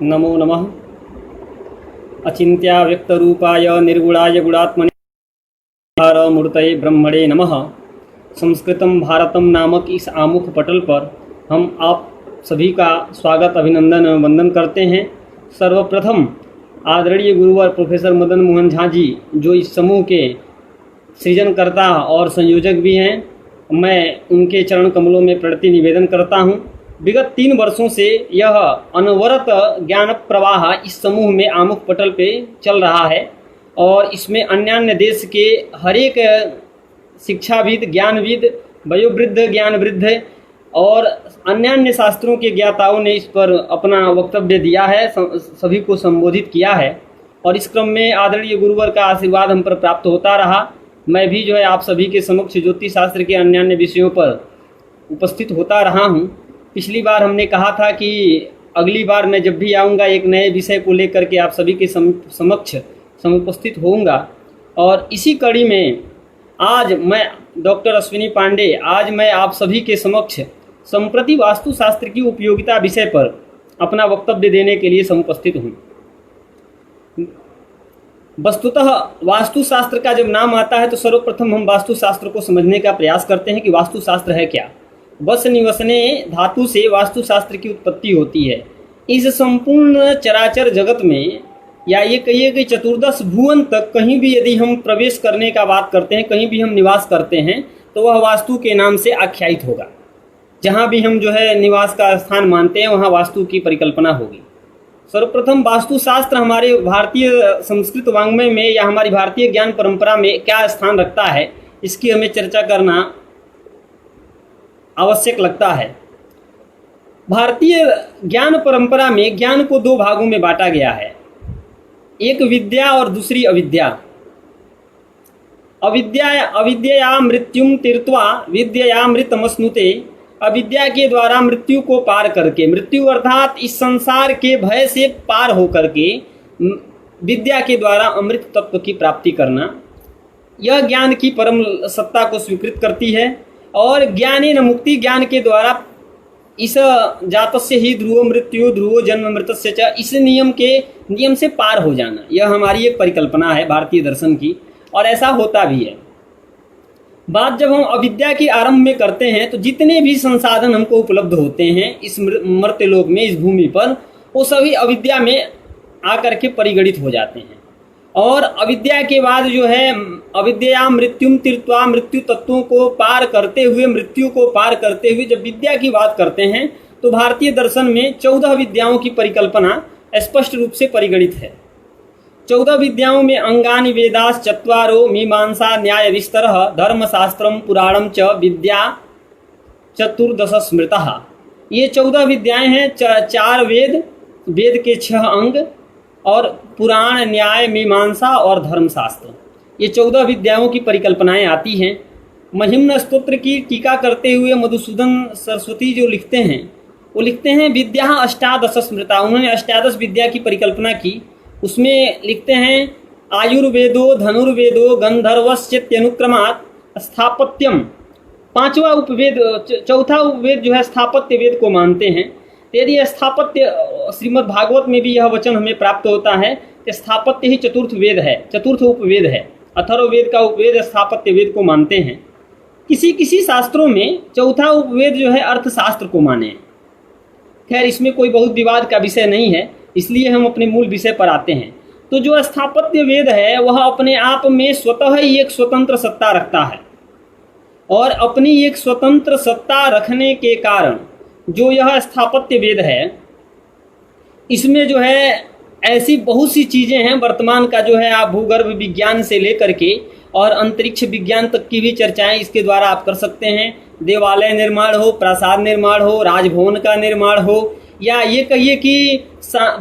नमो नमः। अचिन्त्याव्यक्तरूपाय निर्गुणाय गुणात्मने मूर्तये ब्रह्मणे नमः। संस्कृतम भारतम नामक इस आमुख पटल पर हम आप सभी का स्वागत अभिनंदन वंदन करते हैं। सर्वप्रथम आदरणीय गुरुवर प्रोफेसर मदन मोहन झा जी, जो इस समूह के सृजनकर्ता और संयोजक भी हैं, मैं उनके चरण कमलों में प्रणति निवेदन करता हूं। विगत 3 वर्षों से यह अनवरत ज्ञान प्रवाह इस समूह में आमुख पटल पे चल रहा है और इसमें अन्य देश के हरेक शिक्षाविद, ज्ञानविद, वयोवृद्ध, ज्ञानवृद्ध और अन्य शास्त्रों के ज्ञाताओं ने इस पर अपना वक्तव्य दिया है, सभी को संबोधित किया है और इस क्रम में आदरणीय गुरुवर का आशीर्वाद हम पर प्राप्त होता रहा। मैं भी जो है आप सभी के समक्ष ज्योतिष शास्त्र के अन्य विषयों पर उपस्थित होता रहा हूं। पिछली बार हमने कहा था कि अगली बार मैं जब भी आऊँगा एक नए विषय को लेकर के आप सभी के समक्ष समुपस्थित होऊंगा और इसी कड़ी में आज मैं डॉक्टर अश्विनी पांडे मैं आप सभी के समक्ष संप्रति वास्तुशास्त्र की उपयोगिता विषय पर अपना वक्तव्य देने के लिए समुपस्थित हूँ। वस्तुतः वास्तुशास्त्र का जब नाम आता है तो सर्वप्रथम हम वास्तुशास्त्र को समझने का प्रयास करते हैं कि वास्तुशास्त्र है क्या। वस निवसने धातु से वास्तुशास्त्र की उत्पत्ति होती है। इस संपूर्ण चराचर जगत में या ये कहिए कि चतुर्दश भुवन तक कहीं भी यदि हम प्रवेश करने का बात करते हैं, कहीं भी हम निवास करते हैं तो वह वास्तु के नाम से आख्यायित होगा। जहाँ भी हम जो है निवास का स्थान मानते हैं वहाँ वास्तु की परिकल्पना होगी। सर्वप्रथम वास्तुशास्त्र हमारे भारतीय संस्कृत वाङ्मय में या हमारी भारतीय ज्ञान परंपरा में क्या स्थान रखता है, इसकी हमें चर्चा करना आवश्यक लगता है। भारतीय ज्ञान परंपरा में ज्ञान को 2 भागों में बांटा गया है, एक विद्या और दूसरी अविद्या। अविद्या मृत्युम तीर्त्वा विद्या मृतमश्नुते। अविद्या के द्वारा मृत्यु को पार करके, मृत्यु अर्थात इस संसार के भय से पार होकर के विद्या के द्वारा अमृत तत्व की प्राप्ति करना, यह ज्ञान की परम सत्ता को स्वीकृत करती है। और ज्ञानेन मुक्ति, ज्ञान के द्वारा इस जातस्य ही ध्रुव मृत्यु ध्रुवो जन्म मृतस्य च, इस नियम से पार हो जाना, यह हमारी एक परिकल्पना है भारतीय दर्शन की और ऐसा होता भी है। बात जब हम अविद्या की आरंभ में करते हैं तो जितने भी संसाधन हमको उपलब्ध होते हैं इस मर्त्यलोक में, इस भूमि पर, वो सभी अविद्या में आकर के परिगणित हो जाते हैं। और अविद्या के बाद जो है अविद्या मृत्युम तीर्त्वा, मृत्यु तत्वों को पार करते हुए, मृत्यु को पार करते हुए जब विद्या की बात करते हैं तो भारतीय दर्शन में 14 विद्याओं की परिकल्पना स्पष्ट रूप से परिगणित है। 14 विद्याओं में अंगानि वेदास चत्वारो मीमांसा न्याय विस्तरः धर्मशास्त्रम पुराणम च विद्या चतुर्दश स्मृतः। ये 14 विद्याएं हैं। 4 वेद, वेद के 6 अंग और पुराण, न्याय, मीमांसा और धर्मशास्त्र, ये 14 विद्याओं की परिकल्पनाएं आती हैं। महिम्न स्तोत्र की टीका करते हुए मधुसूदन सरस्वती जो लिखते हैं, वो लिखते हैं विद्या अष्टादश स्मृता। उन्होंने अष्टादश विद्या की परिकल्पना की। उसमें लिखते हैं आयुर्वेदो धनुर्वेदो गंधर्वश्चेत्यनुक्रमात् स्थापत्यम। 5वां उपवेद, 4था उपवेद जो है स्थापत्य वेद को मानते हैं। यदि स्थापत्य, श्रीमद् भागवत में भी यह वचन हमें प्राप्त होता है कि स्थापत्य ही चतुर्थ वेद है, चतुर्थ उपवेद है। अथर्ववेद का उपवेद स्थापत्य वेद को मानते हैं। किसी शास्त्रों में 4था उपवेद जो है अर्थशास्त्र को माने। खैर, इसमें कोई बहुत विवाद का विषय नहीं है, इसलिए हम अपने मूल विषय पर आते हैं। तो जो स्थापत्य वेद है वह अपने आप में स्वतः ही एक स्वतंत्र सत्ता रखता है और अपनी एक स्वतंत्र सत्ता रखने के कारण जो यह स्थापत्य वेद है, इसमें जो है ऐसी बहुत सी चीज़ें हैं। वर्तमान का जो है आप भूगर्भ विज्ञान से लेकर के और अंतरिक्ष विज्ञान तक की भी चर्चाएं इसके द्वारा आप कर सकते हैं। देवालय निर्माण हो, प्रासाद निर्माण हो, राजभवन का निर्माण हो, या ये कहिए कि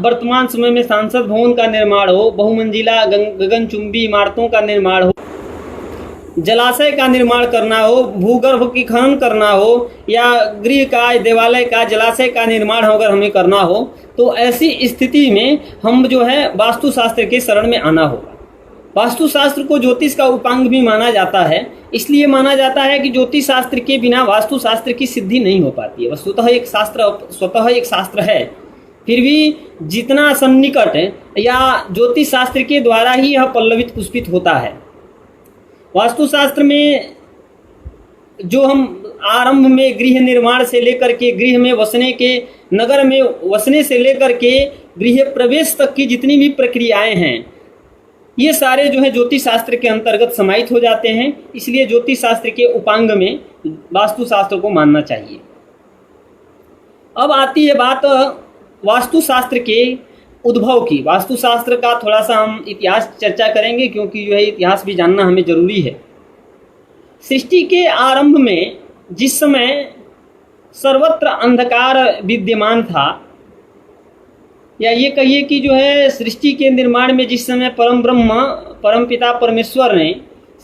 वर्तमान समय में सांसद भवन का निर्माण हो, बहुमंजिला गगनचुंबी इमारतों का निर्माण हो, जलाशय का निर्माण करना हो, भूगर्भ की खनन करना हो, या गृह का, देवालय का, जलाशय का निर्माण अगर हमें करना हो, तो ऐसी स्थिति में हम जो है वास्तुशास्त्र के शरण में आना होगा। वास्तुशास्त्र को ज्योतिष का उपांग भी माना जाता है, इसलिए माना जाता है कि ज्योतिष शास्त्र के बिना वास्तुशास्त्र की सिद्धि नहीं हो पाती है। वस्तुतः एक शास्त्र स्वतः एक शास्त्र है फिर भी जितना सन्निकट या ज्योतिष शास्त्र के द्वारा ही यह पल्लवित पुष्पित होता है। वास्तुशास्त्र में जो हम आरंभ में गृह निर्माण से लेकर के गृह में वसने के, नगर में वसने से लेकर के गृह प्रवेश तक की जितनी भी प्रक्रियाएं हैं, ये सारे जो है ज्योतिष शास्त्र के अंतर्गत समाहित हो जाते हैं। इसलिए ज्योतिष शास्त्र के उपांग में वास्तुशास्त्र को मानना चाहिए। अब आती है बात वास्तुशास्त्र के उद्भव की। वास्तुशास्त्र का थोड़ा सा हम इतिहास चर्चा करेंगे, क्योंकि जो है इतिहास भी जानना हमें जरूरी है। सृष्टि के आरंभ में जिस समय सर्वत्र अंधकार विद्यमान था, या ये कहिए कि जो है सृष्टि के निर्माण में जिस समय परम ब्रह्म परम पिता परमेश्वर ने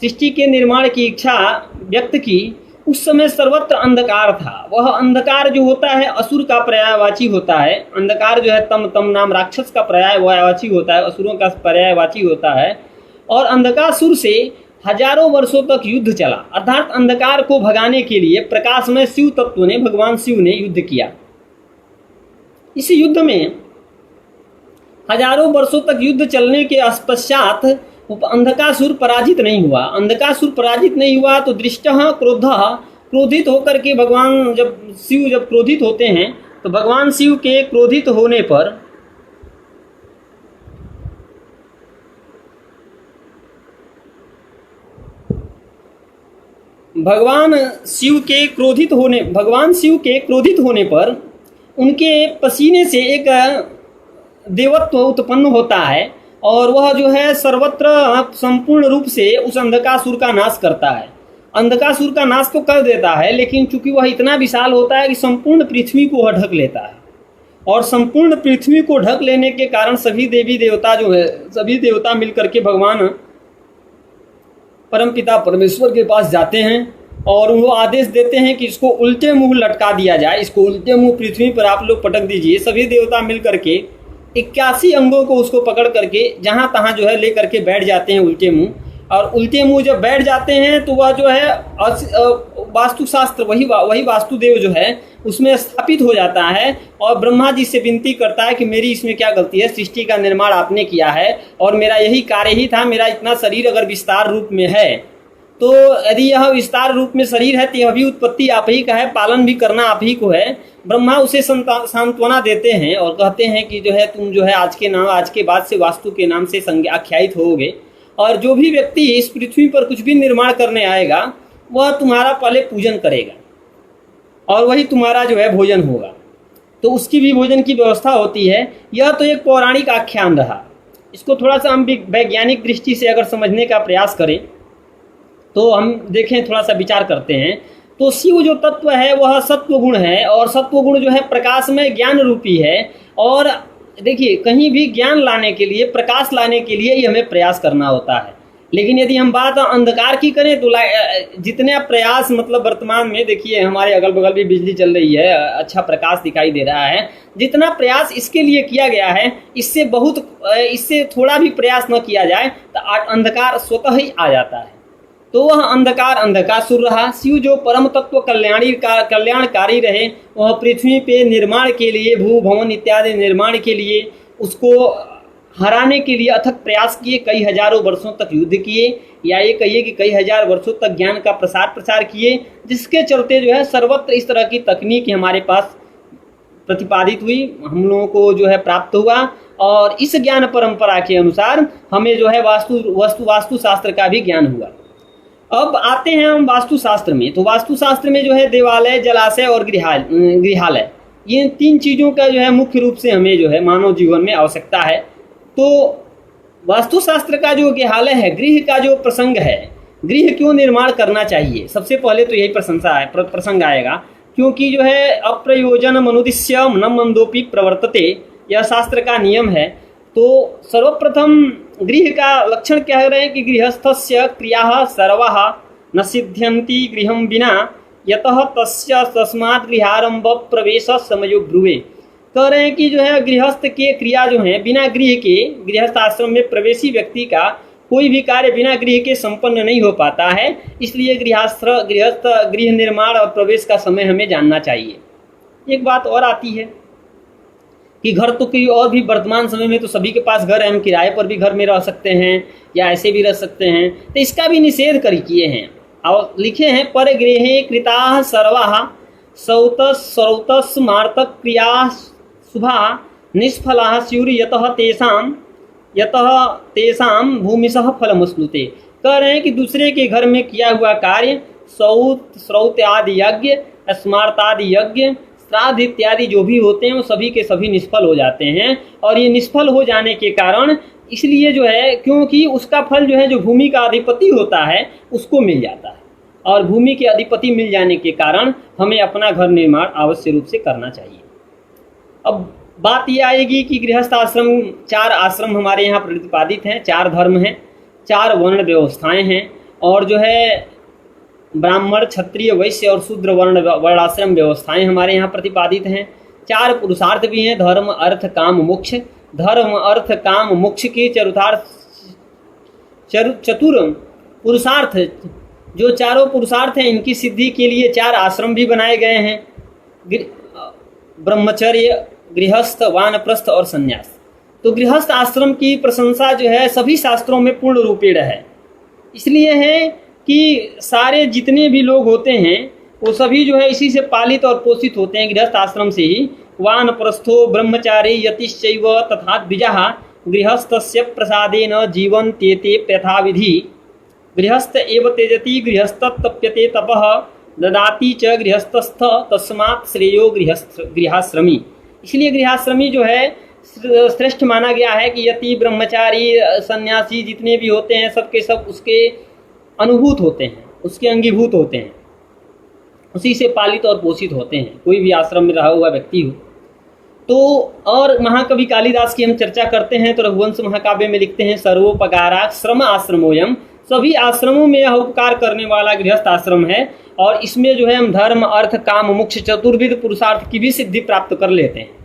सृष्टि के निर्माण की इच्छा व्यक्त की, उस समय सर्वत्र अंधकार था। वह अंधकार जो होता है असुर का पर्यायवाची होता है। अंधकार जो है तम नाम राक्षस का पर्यायवाची होता है, असुरों का पर्यायवाची होता है। और अंधकासुर से हजारों वर्षों तक युद्ध चला, अर्थात अंधकार को भगाने के लिए प्रकाशमय शिव तत्व ने, भगवान शिव ने युद्ध किया। इस युद्ध में हजारों वर्षों तक युद्ध चलने के पश्चात अंधकासुर पराजित नहीं हुआ। अंधकासुर पराजित नहीं हुआ तो दृष्टः क्रोधः, क्रोधित होकर के भगवान शिव जब क्रोधित होते हैं तो भगवान शिव के क्रोधित होने पर भगवान शिव के क्रोधित होने पर उनके पसीने से एक देवत्व उत्पन्न होता है, और वह जो है सर्वत्र संपूर्ण रूप से उस अंधकासुर का नाश करता है। अंधकासुर का नाश तो कर देता है, लेकिन चूंकि वह इतना विशाल होता है कि संपूर्ण पृथ्वी को वह ढक लेता है। और संपूर्ण पृथ्वी को ढक लेने के कारण सभी देवी देवता जो है, सभी देवता मिलकर के भगवान परमपिता परमेश्वर के पास जाते हैं और वो आदेश देते हैं कि इसको उल्टे मुंह लटका दिया जाए, इसको उल्टे मुंह पृथ्वी पर आप लोग पटक दीजिए। सभी देवता मिल करके 81 अंगों को उसको पकड़ करके जहाँ तहाँ जो है ले करके बैठ जाते हैं उल्टे मुंह। और उल्टे मुंह जब बैठ जाते हैं तो वह जो है वास्तुशास्त्र वही वास्तुदेव जो है उसमें स्थापित हो जाता है, और ब्रह्मा जी से विनती करता है कि मेरी इसमें क्या गलती है, सृष्टि का निर्माण आपने किया है और मेरा यही कार्य ही था। मेरा इतना शरीर अगर विस्तार रूप में है, तो यदि यह विस्तार रूप में शरीर है तो यह भी उत्पत्ति आप ही का है, पालन भी करना आप ही को है। ब्रह्मा उसे सांत्वना देते हैं और कहते हैं कि जो है तुम जो है आज के बाद से वास्तु के नाम से आख्यायित होगे, और जो भी व्यक्ति इस पृथ्वी पर कुछ भी निर्माण करने आएगा वह तुम्हारा पहले पूजन करेगा और वही तुम्हारा जो है भोजन होगा। तो उसकी भी भोजन की व्यवस्था होती है। यह तो एक पौराणिक आख्यान रहा। इसको थोड़ा सा हम वैज्ञानिक दृष्टि से अगर समझने का प्रयास करें तो हम देखें, थोड़ा सा विचार करते हैं, तो शिव जो तत्व है वह सत्व गुण है, और सत्व गुण जो है प्रकाश में ज्ञान रूपी है। और देखिए, कहीं भी ज्ञान लाने के लिए, प्रकाश लाने के लिए ही हमें प्रयास करना होता है। लेकिन यदि हम बात अंधकार की करें तो जितने प्रयास, मतलब वर्तमान में देखिए हमारे अगल बगल भी बिजली चल रही है, अच्छा प्रकाश दिखाई दे रहा है, जितना प्रयास इसके लिए किया गया है इससे थोड़ा भी प्रयास न किया जाए तो अंधकार स्वतः ही आ जाता है। तो वह अंधकासुर रहा। शिव जो परम तत्व कल्याणकारी रहे, वह पृथ्वी पे निर्माण के लिए, भू भवन इत्यादि निर्माण के लिए, उसको हराने के लिए अथक प्रयास किए। कई हजारों वर्षों तक युद्ध किए, या ये कहिए कि कई हजार वर्षों तक ज्ञान का प्रसार किए, जिसके चलते जो है सर्वत्र इस तरह की तकनीक हमारे पास प्रतिपादित हुई, हम लोगों को जो है प्राप्त हुआ। और इस ज्ञान परंपरा के अनुसार हमें जो है वास्तुशास्त्र का भी ज्ञान हुआ। अब आते हैं हम वास्तुशास्त्र में। तो वास्तुशास्त्र में जो है देवालय, जलाशय और गृहालय, ये 3 चीज़ों का जो है मुख्य रूप से हमें जो है मानव जीवन में आवश्यकता है। तो वास्तुशास्त्र का जो गृहालय है, गृह का जो प्रसंग है, गृह क्यों निर्माण करना चाहिए, सबसे पहले तो यही प्रसंग आएगा, क्योंकि जो है अप्रयोजन मनुदिश्य न मंदोपि प्रवर्तते, यह शास्त्र का नियम है। तो सर्वप्रथम गृह का लक्षण क्या है कि गृहस्थस्य क्रियाः सर्वाः न सिद्ध्यन्ति गृहं विना यतः तस्य तस्मात् गृहारंभ प्रवेश समयो ब्रुवे। कह रहे हैं कि जो है गृहस्थ के क्रिया जो है बिना गृह के, गृहस्थ आश्रम में प्रवेशी व्यक्ति का कोई भी कार्य बिना गृह के संपन्न नहीं हो पाता है। इसलिए गृहस्थ गृह निर्माण और प्रवेश का समय हमें जानना चाहिए। एक बात और आती है कि घर तो कोई और भी वर्तमान समय में तो सभी के पास घर है, हम किराए पर भी घर में रह सकते हैं या ऐसे भी रह सकते हैं, तो इसका भी निषेध कर किए हैं। और लिखे हैं परगृहे कृता सर्वा सौतस मार्तक क्रिया शुभा निष्फला स्यूर यतः तेषाम भूमिशः फलमश्नुते। कह रहे हैं कि दूसरे के घर में किया हुआ कार्य श्रौत आदि यज्ञ, स्मार्तादि यज्ञ, श्राद्ध इत्यादि जो भी होते हैं वो सभी के सभी निष्फल हो जाते हैं। और ये निष्फल हो जाने के कारण इसलिए जो है, क्योंकि उसका फल जो है जो भूमि का अधिपति होता है उसको मिल जाता है, और भूमि के अधिपति मिल जाने के कारण हमें अपना घर निर्माण अवश्य रूप से करना चाहिए। अब बात यह आएगी कि गृहस्थ आश्रम, 4 आश्रम हमारे यहाँ प्रतिपादित हैं, 4 धर्म हैं, 4 वर्ण व्यवस्थाएं हैं, और जो है ब्राह्मण, क्षत्रिय, वैश्य और शूद्र वर्णाश्रम व्यवस्थाएं हमारे यहाँ प्रतिपादित हैं। 4 पुरुषार्थ भी हैं, धर्म अर्थ काम मोक्ष। धर्म अर्थ काम मोक्ष के चतुर पुरुषार्थ, जो चारों पुरुषार्थ हैं, इनकी सिद्धि के लिए 4 आश्रम भी बनाए गए हैं, ब्रह्मचर्य, गृहस्थ, वानप्रस्थ और संन्यास। तो गृहस्थ आश्रम की प्रशंसा जो है सभी शास्त्रों में पूर्ण रूपेण है। इसलिए है कि सारे जितने भी लोग होते हैं वो सभी जो है इसी से पालित और पोषित होते हैं, गृहस्थ आश्रम से ही। वानप्रस्थो ब्रह्मचारी यतिश्चैव तथा द्विजः गृहस्थस्य प्रसादेन जीवन्त्येते प्रथाविधि। गृहस्थ एव त्यजति गृहस्थतप्यते तपः ददाति च गृहस्थस्थ तस्मात् श्रेयो गृहाश्रमी। इसलिए गृहाश्रमी जो है श्रेष्ठ माना गया है कि यति, ब्रह्मचारी, सन्यासी जितने भी होते हैं सबके सब उसके अनुभूत होते हैं, उसके अंगीभूत होते हैं, उसी से पालित और पोषित होते हैं, कोई भी आश्रम में रहा हुआ व्यक्ति हो तो। और महाकवि कालिदास की हम चर्चा करते हैं तो रघुवंश महाकाव्य में लिखते हैं, सर्वोपकाराश्रम आश्रमोयम, सभी आश्रमों में यह उपकार करने वाला गृहस्थ आश्रम है। और इसमें जो है हम धर्म अर्थ काम मोक्ष चतुर्विध पुरुषार्थ की भी सिद्धि प्राप्त कर लेते हैं।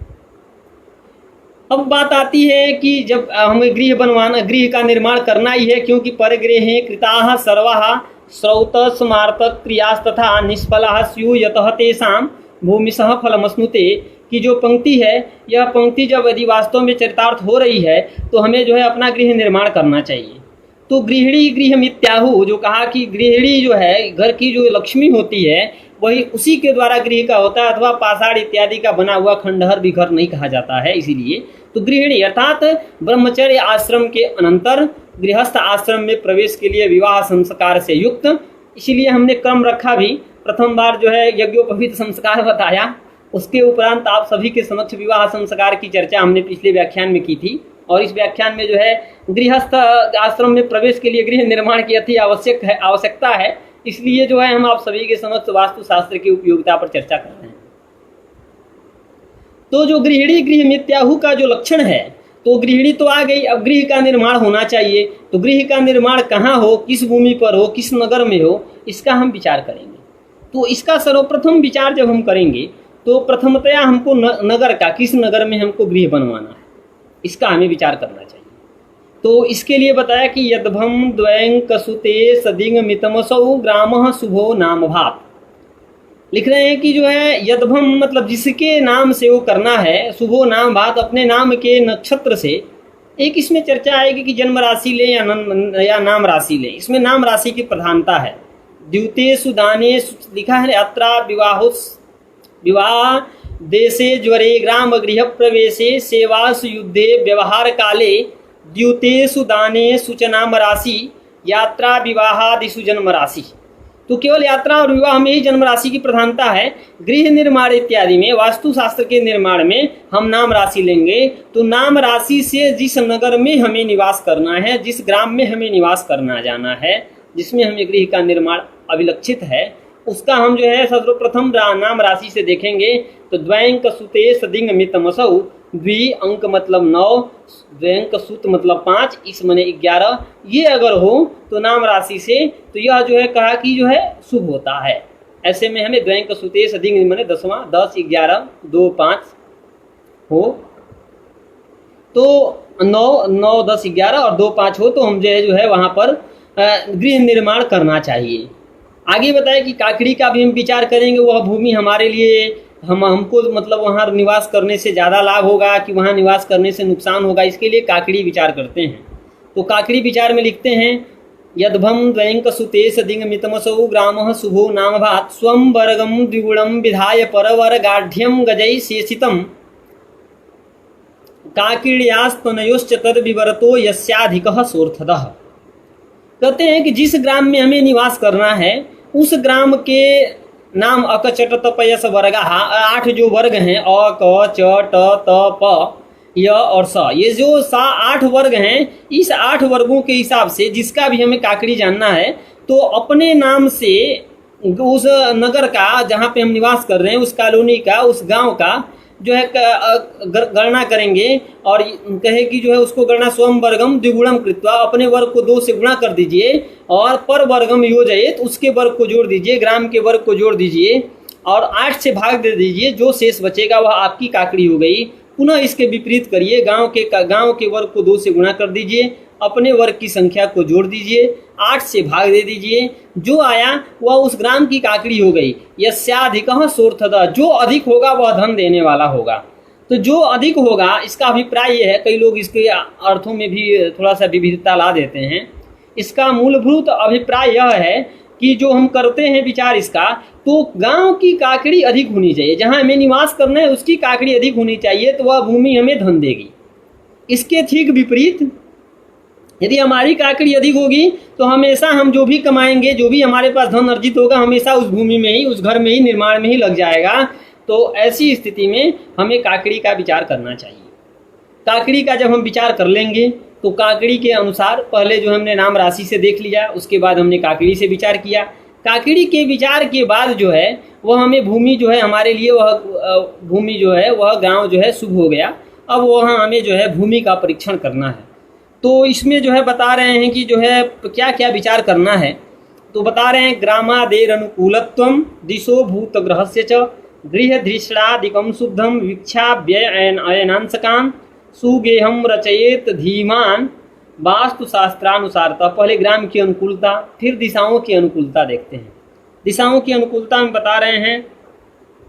अब बात आती है कि जब हमें गृह का निर्माण करना ही है, क्योंकि परगृहे कृताः सर्वाः श्रौत स्मार्तक क्रियास्तथा निष्फलाः स्युः यतः तेषां भूमिशः फलमश्नुते, की जो पंक्ति है, यह पंक्ति जब यदि वास्तव में चरितार्थ हो रही है तो हमें जो है अपना गृह निर्माण करना चाहिए। तो गृहिणी गृह मित्याहु, जो कहा कि गृहिणी जो है घर की जो लक्ष्मी होती है वही उसी के द्वारा गृह का होता है, अथवा पाषाण इत्यादि का बना हुआ खंडहर भी घर नहीं कहा जाता है। इसीलिए तो गृहिणी अर्थात ब्रह्मचर्य आश्रम के अनंतर गृहस्थ आश्रम में प्रवेश के लिए विवाह संस्कार से युक्त, इसीलिए हमने क्रम रखा भी। प्रथम बार जो है यज्ञोपवीत संस्कार बताया, उसके उपरांत आप सभी के समक्ष विवाह संस्कार की चर्चा हमने पिछले व्याख्यान में की थी। और इस व्याख्यान में जो है गृहस्थ आश्रम में प्रवेश के लिए गृह निर्माण की अति आवश्यकता है, इसलिए जो है हम आप सभी के समक्ष वास्तुशास्त्र की उपयोगिता पर चर्चा कर रहे हैं। तो जो गृहिणी गृह मित्याहु का जो लक्षण है, तो गृहिणी तो आ गई, अब गृह का निर्माण होना चाहिए। तो गृह का निर्माण कहाँ हो, किस भूमि पर हो, किस नगर में हो, इसका हम विचार करेंगे। तो इसका सर्वप्रथम विचार जब हम करेंगे तो प्रथमतया हमको नगर का, किस नगर में हमको गृह बनवाना है, इसका हमें विचार करना चाहिए। तो इसके लिए बताया कि यद्भम द्वयं कसुते सदिंग मितमसौ ग्रामः शुभो नाम भात। लिख रहे हैं कि जो है यद्भम मतलब जिसके नाम से वो करना है, शुभो नाम भात अपने नाम के नक्षत्र से। एक इसमें चर्चा आएगी कि जन्म राशि ले या नाम राशि ले, इसमें नाम राशि की प्रधानता है। द्युतेषु दानेषु लिखा है यात्रा विवाह देशे ज्वरे ग्राम गृह प्रवेशे सेवासु युद्धे व्यवहार काले द्युतेषु दानेषु च नाम राशि यात्रा विवाहादिषु जन्म राशि। तो केवल यात्रा और विवाह में ही जन्म राशि की प्रधानता है। गृह निर्माण इत्यादि में, वास्तुशास्त्र के निर्माण में हम नाम राशि लेंगे तो नाम राशि से जिस नगर में हमें निवास करना है, जिस ग्राम में हमें निवास करना जाना है, जिसमें हमें गृह का निर्माण अभिलक्षित है, उसका हम जो है सर्वप्रथम नाम राशि से देखेंगे। तो द्वयंक सुते सदिंग मितमसौ, द्वि अंक मतलब 9, द्वयंक सूत मतलब 5, इस मने 11, ये अगर हो तो नाम राशि से तो यह जो है कहा कि जो है शुभ होता है। ऐसे में हमें द्वयंक सूते सदिंग मने 10वां, 10, 11, 2, 5 हो तो 9, 10, 11 और 2, 5 हो तो हम जो है वहाँ पर गृह निर्माण करना चाहिए। आगे बताए कि काकड़ी का भी हम विचार करेंगे, वह भूमि हमारे लिए हमको मतलब वहाँ निवास करने से ज़्यादा लाभ होगा कि वहाँ निवास करने से नुकसान होगा, इसके लिए काकड़ी विचार करते हैं। तो काकड़ी विचार में लिखते हैं यद्भम द्वैंक सुतेश दिंगमितमसौ ग्रामः शुभो नामभात स्वं वर्गम द्विगुणम विधाय परवर गाढ़्यम गजै शेषितम काकिण्यास्तनयोश्च तद विवरतो यस्याधिकः सोर्थदः। कहते हैं कि जिस ग्राम में हमें निवास करना है उस ग्राम के नाम अक चट तप यस वर्गा, 8 जो वर्ग हैं अ क च ट त प य और स, ये जो 8 वर्ग हैं, इस 8 वर्गों के हिसाब से जिसका भी हमें काकड़ी जानना है तो अपने नाम से उस नगर का जहाँ पे हम निवास कर रहे हैं, उस कॉलोनी का, उस गांव का जो है गणना करेंगे और कहे कि जो है उसको गणना स्वयं वर्गम द्विगुणम कृत्वा, अपने वर्ग को 2 से गुणा कर दीजिए और पर वर्गम योजयेत, उसके वर्ग को जोड़ दीजिए, ग्राम के वर्ग को जोड़ दीजिए और 8 से भाग दे दीजिए, जो शेष बचेगा वह आपकी काकड़ी हो गई। पुनः इसके विपरीत करिए, गांव के वर्ग को 2 से गुणा कर दीजिए, अपने वर्ग की संख्या को जोड़ दीजिए, 8 से भाग दे दीजिए, जो आया वह उस ग्राम की काकड़ी हो गई। यस्याधिकः सोर्थदः, जो अधिक होगा वह धन देने वाला होगा। तो जो अधिक होगा, इसका अभिप्राय यह है, कई लोग इसके अर्थों में भी थोड़ा सा विविधता ला देते हैं। इसका मूलभूत अभिप्राय यह है कि जो हम करते हैं विचार इसका, तो गांव की काकड़ी अधिक होनी चाहिए, जहां हमें निवास करना है उसकी काकड़ी अधिक होनी चाहिए, तो वह भूमि हमें धन देगी। इसके ठीक विपरीत यदि हमारी काकड़ी अधिक होगी तो हमेशा हम जो भी कमाएंगे, जो भी हमारे पास धन अर्जित होगा, हमेशा उस भूमि में ही, उस घर में ही, निर्माण में ही लग जाएगा। तो ऐसी स्थिति में हमें काकड़ी का विचार करना चाहिए। काकड़ी का जब हम विचार कर लेंगे तो काकड़ी के अनुसार पहले जो हमने नाम राशि से देख लिया, उसके बाद हमने काकड़ी से विचार किया। काकड़ी के विचार के बाद जो है वह हमें भूमि जो है हमारे लिए, वह भूमि जो है वह गांव जो है शुभ हो गया। अब वहाँ हमें जो है भूमि का परीक्षण करना है। तो इसमें जो है बता रहे हैं कि जो है क्या क्या विचार करना है। तो बता रहे हैं ग्रामादेर अनुकूलत्वम दिशो भूत ग्रहस्य च गृह धृष्णादिकम शुद्धम वीक्षाव्यय अयनांशकान सुगेहम रचयेत धीमान वास्तु शास्त्रानुसारता। पहले ग्राम की अनुकूलता, फिर दिशाओं की अनुकूलता देखते हैं। दिशाओं की अनुकूलता में बता रहे हैं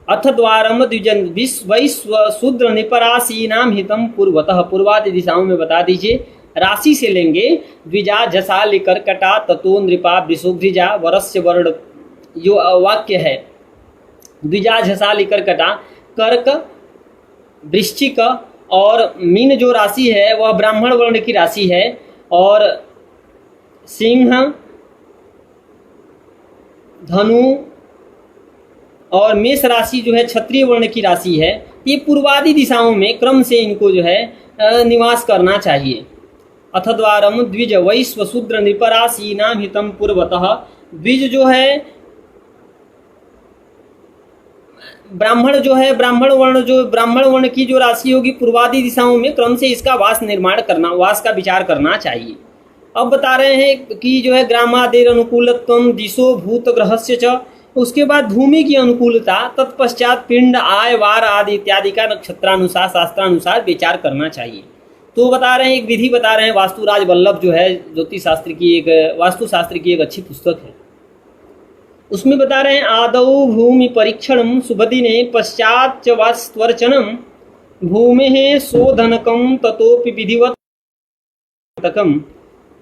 अथ द्वारम द्विजन विश्व शूद्र निपरासीनाम हितम पूर्वतः। पूर्वादि दिशाओं में बता दीजिए। राशि से लेंगे द्विजा झसा लिकर कटा ततो नृपा विशुद्धिजा वरस्य वर्ण, जो वाक्य है द्विजा झसा लिकर कटा, कर्क वृश्चिक और मीन जो राशि है वह ब्राह्मण वर्ण की राशि है, और सिंह धनु और मेष राशि जो है क्षत्रिय वर्ण की राशि है। ये पूर्वादि दिशाओं में क्रम से इनको जो है निवास करना चाहिए। अथ द्वारम द्विज वैश्व शूद्र नृपरासीनाम हितम पूर्वतः। द्विज जो है ब्राह्मण जो है, ब्राह्मण वर्ण की जो राशि होगी पूर्वादि दिशाओं में क्रम से इसका वास का विचार करना चाहिए। अब बता रहे हैं कि जो है ग्रामादेर अनुकूलत्वम दिशो भूत ग्रहस्य च, उसके बाद भूमि की अनुकूलता, तत्पश्चात पिंड आय वार आदि इत्यादि का नक्षत्रानुसार शास्त्रानुसार विचार करना चाहिए। तो बता रहे हैं एक विधि बता रहे हैं, वास्तुराज वल्लभ जो है ज्योतिष शास्त्र की एक, वास्तुशास्त्र की एक अच्छी पुस्तक है, उसमें बता रहे हैं आदौ भूमि परीक्षणम शुभदिने पश्चात च वास्तवर्चनम भूमेः शोधनकम ततोपि विधिवत्तकम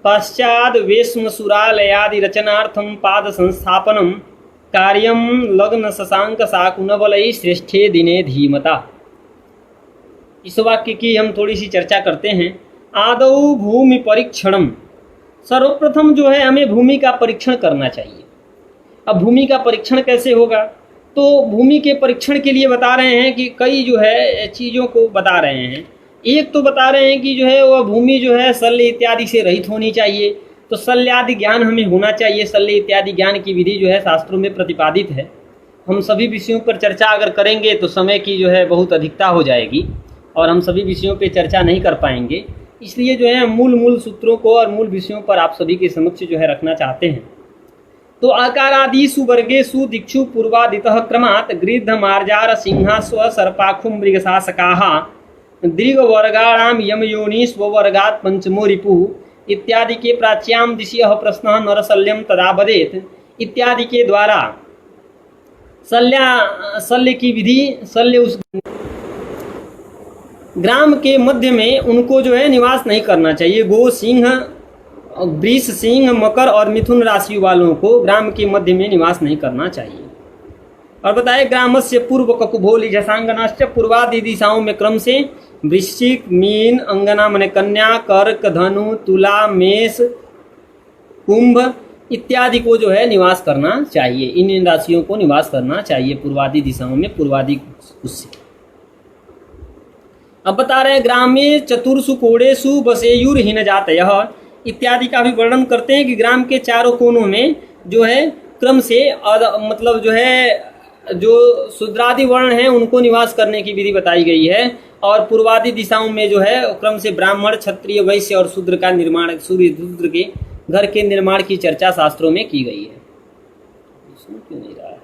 पश्चात वेश्मसुरालयादि रचनार्थम पाद संस्थापनम कार्यम लग्न शशांक शाकुनबलै श्रेष्ठे दिने धीमता। इस वाक्य की हम थोड़ी सी चर्चा करते हैं। आदौ भूमि परीक्षणम, सर्वप्रथम जो है हमें भूमि का परीक्षण करना चाहिए। अब भूमि का परीक्षण कैसे होगा, तो भूमि के परीक्षण के लिए बता रहे हैं कि कई जो है चीज़ों को बता रहे हैं। एक तो बता रहे हैं कि जो है वह भूमि जो है शल्य इत्यादि से रहित होनी चाहिए, तो शल्यादि ज्ञान हमें होना चाहिए। शल्य इत्यादि ज्ञान की विधि जो है शास्त्रों में प्रतिपादित है। हम सभी विषयों पर चर्चा अगर करेंगे तो समय की जो है बहुत अधिकता हो जाएगी और हम सभी विषयों पर चर्चा नहीं कर पाएंगे। इसलिए जो है मूल सूत्रों को और मूल विषयों पर आप सभी के समक्ष जो है रखना चाहते हैं। तो आकारादिषु वर्गेषु दिक्षु पूर्वादितः क्रमात् गृध्ध मार्जार सिंहा स्व सर्पाखुम मृगशासकाः दृगवर्गाणां यमयोनि स्ववर्गात् पंचमो रिपुः इत्यादि के प्राच्याम दिशि प्रश्न नरशल्यम तदा बदेत इत्यादि के द्वारा शल्य की विधि, शल्य उस ग्राम के मध्य में उनको जो है निवास नहीं करना चाहिए। गो, सिंह, वृष, सिंह, मकर और मिथुन राशि वालों को ग्राम के मध्य में निवास नहीं करना चाहिए। और बताए ग्रामस्य पूर्व ककुभोली झसांगनाश्च, पूर्वादि दिशाओं में क्रम से वृश्चिक, मीन, अंगना माने कन्या, कर्क, धनु, तुला, मेष, कुंभ इत्यादि को जो है निवास करना चाहिए। इन राशियों को निवास करना चाहिए पूर्वादि दिशाओं में, पूर्वादि उससे। अब बता रहे हैं ग्रामे चतुर्षु कोणेषु बसेयुर हीन जातयः इत्यादि का भी वर्णन करते हैं कि ग्राम के चारों कोनों में जो है क्रम से और मतलब जो है जो शूद्रादि वर्ण हैं उनको निवास करने की विधि बताई गई है। और पूर्वादि दिशाओं में जो है क्रम से ब्राह्मण, क्षत्रिय, वैश्य और शूद्र का निर्माण, शूद्र के घर के निर्माण की चर्चा शास्त्रों में की गई है। क्यों नहीं रहा है?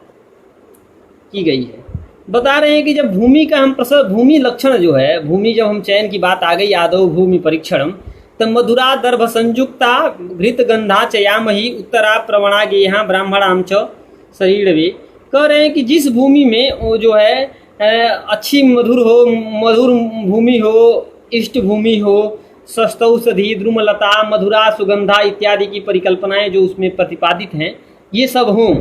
की गई है। बता रहे हैं कि जब भूमि का हम भूमि लक्षण जो है, भूमि जब हम चयन की बात आ गई, आदौ भूमि परीक्षणम, तब मधुरा दर्भ संयुक्ता घृत गंधा चयामही उत्तरा प्रवणा गेहा ब्राह्मणाम च शरीरवे। कह रहे हैं कि जिस भूमि में वो जो है अच्छी मधुर भूमि हो, इष्ट भूमि हो, सस्तौषधि, द्रुमलता, मधुरा, सुगंधा इत्यादि की परिकल्पनाएं जो उसमें प्रतिपादित हैं, ये सब हों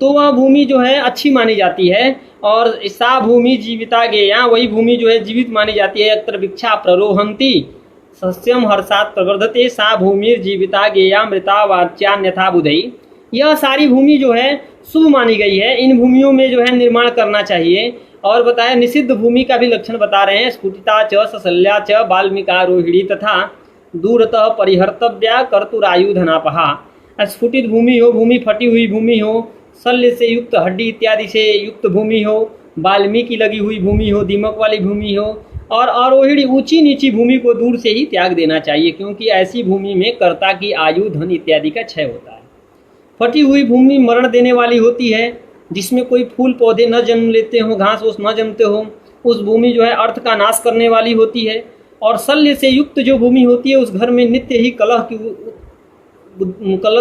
तो वह भूमि जो है अच्छी मानी जाती है। और सा भूमि जीविता गेया, वही भूमि जो है जीवित मानी जाती है। यत्र वृक्षा प्ररोहंती सस्यम हर्षात् प्रवर्धते सा भूमिर जीविता गेया मृता वाच्यान्यथा बुधई। यह सारी भूमि जो है शुभ मानी गई है। इन भूमियों में जो है निर्माण करना चाहिए। और बताया निषिद्ध भूमि का भी लक्षण बता रहे हैं। स्फुटिता च सशल्या च बाल्मीका रोहिणी तथा दूरतः परिहर्तव्या कर्तुरायुधनापहा। स्फुटित भूमि हो, भूमि फटी हुई भूमि हो, शल्य से युक्त, हड्डी इत्यादि से युक्त भूमि हो, बाल्मीकि लगी हुई भूमि हो, दीमक वाली भूमि हो, और आरोहिणी ऊंची नीची भूमि को दूर से ही त्याग देना चाहिए, क्योंकि ऐसी भूमि में कर्ता की आयु, धन इत्यादि का क्षय होता है। फटी हुई भूमि मरण देने वाली होती है, जिसमें कोई फूल पौधे न जन्म लेते हों, घास फूस न जमते हो, उस भूमि जो है अर्थ का नाश करने वाली होती है। और शल्य से युक्त जो भूमि होती है उस घर में नित्य ही कलह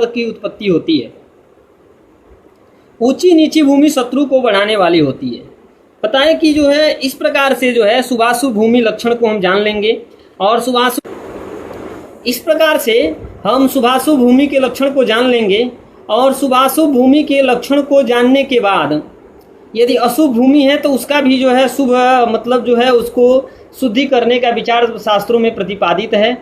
की उत्पत्ति होती है। ऊंची नीची भूमि शत्रु को बढ़ाने वाली होती है। बताएं कि जो है इस प्रकार से जो है शुभाशुभ भूमि लक्षण को हम जान लेंगे। और इस प्रकार से हम शुभाशुभ भूमि के लक्षण को जान लेंगे। और शुभाशुभ भूमि के लक्षण को जानने के बाद यदि अशुभ भूमि है तो उसका भी जो है शुभ मतलब जो है उसको शुद्धि करने का विचार शास्त्रों में प्रतिपादित है।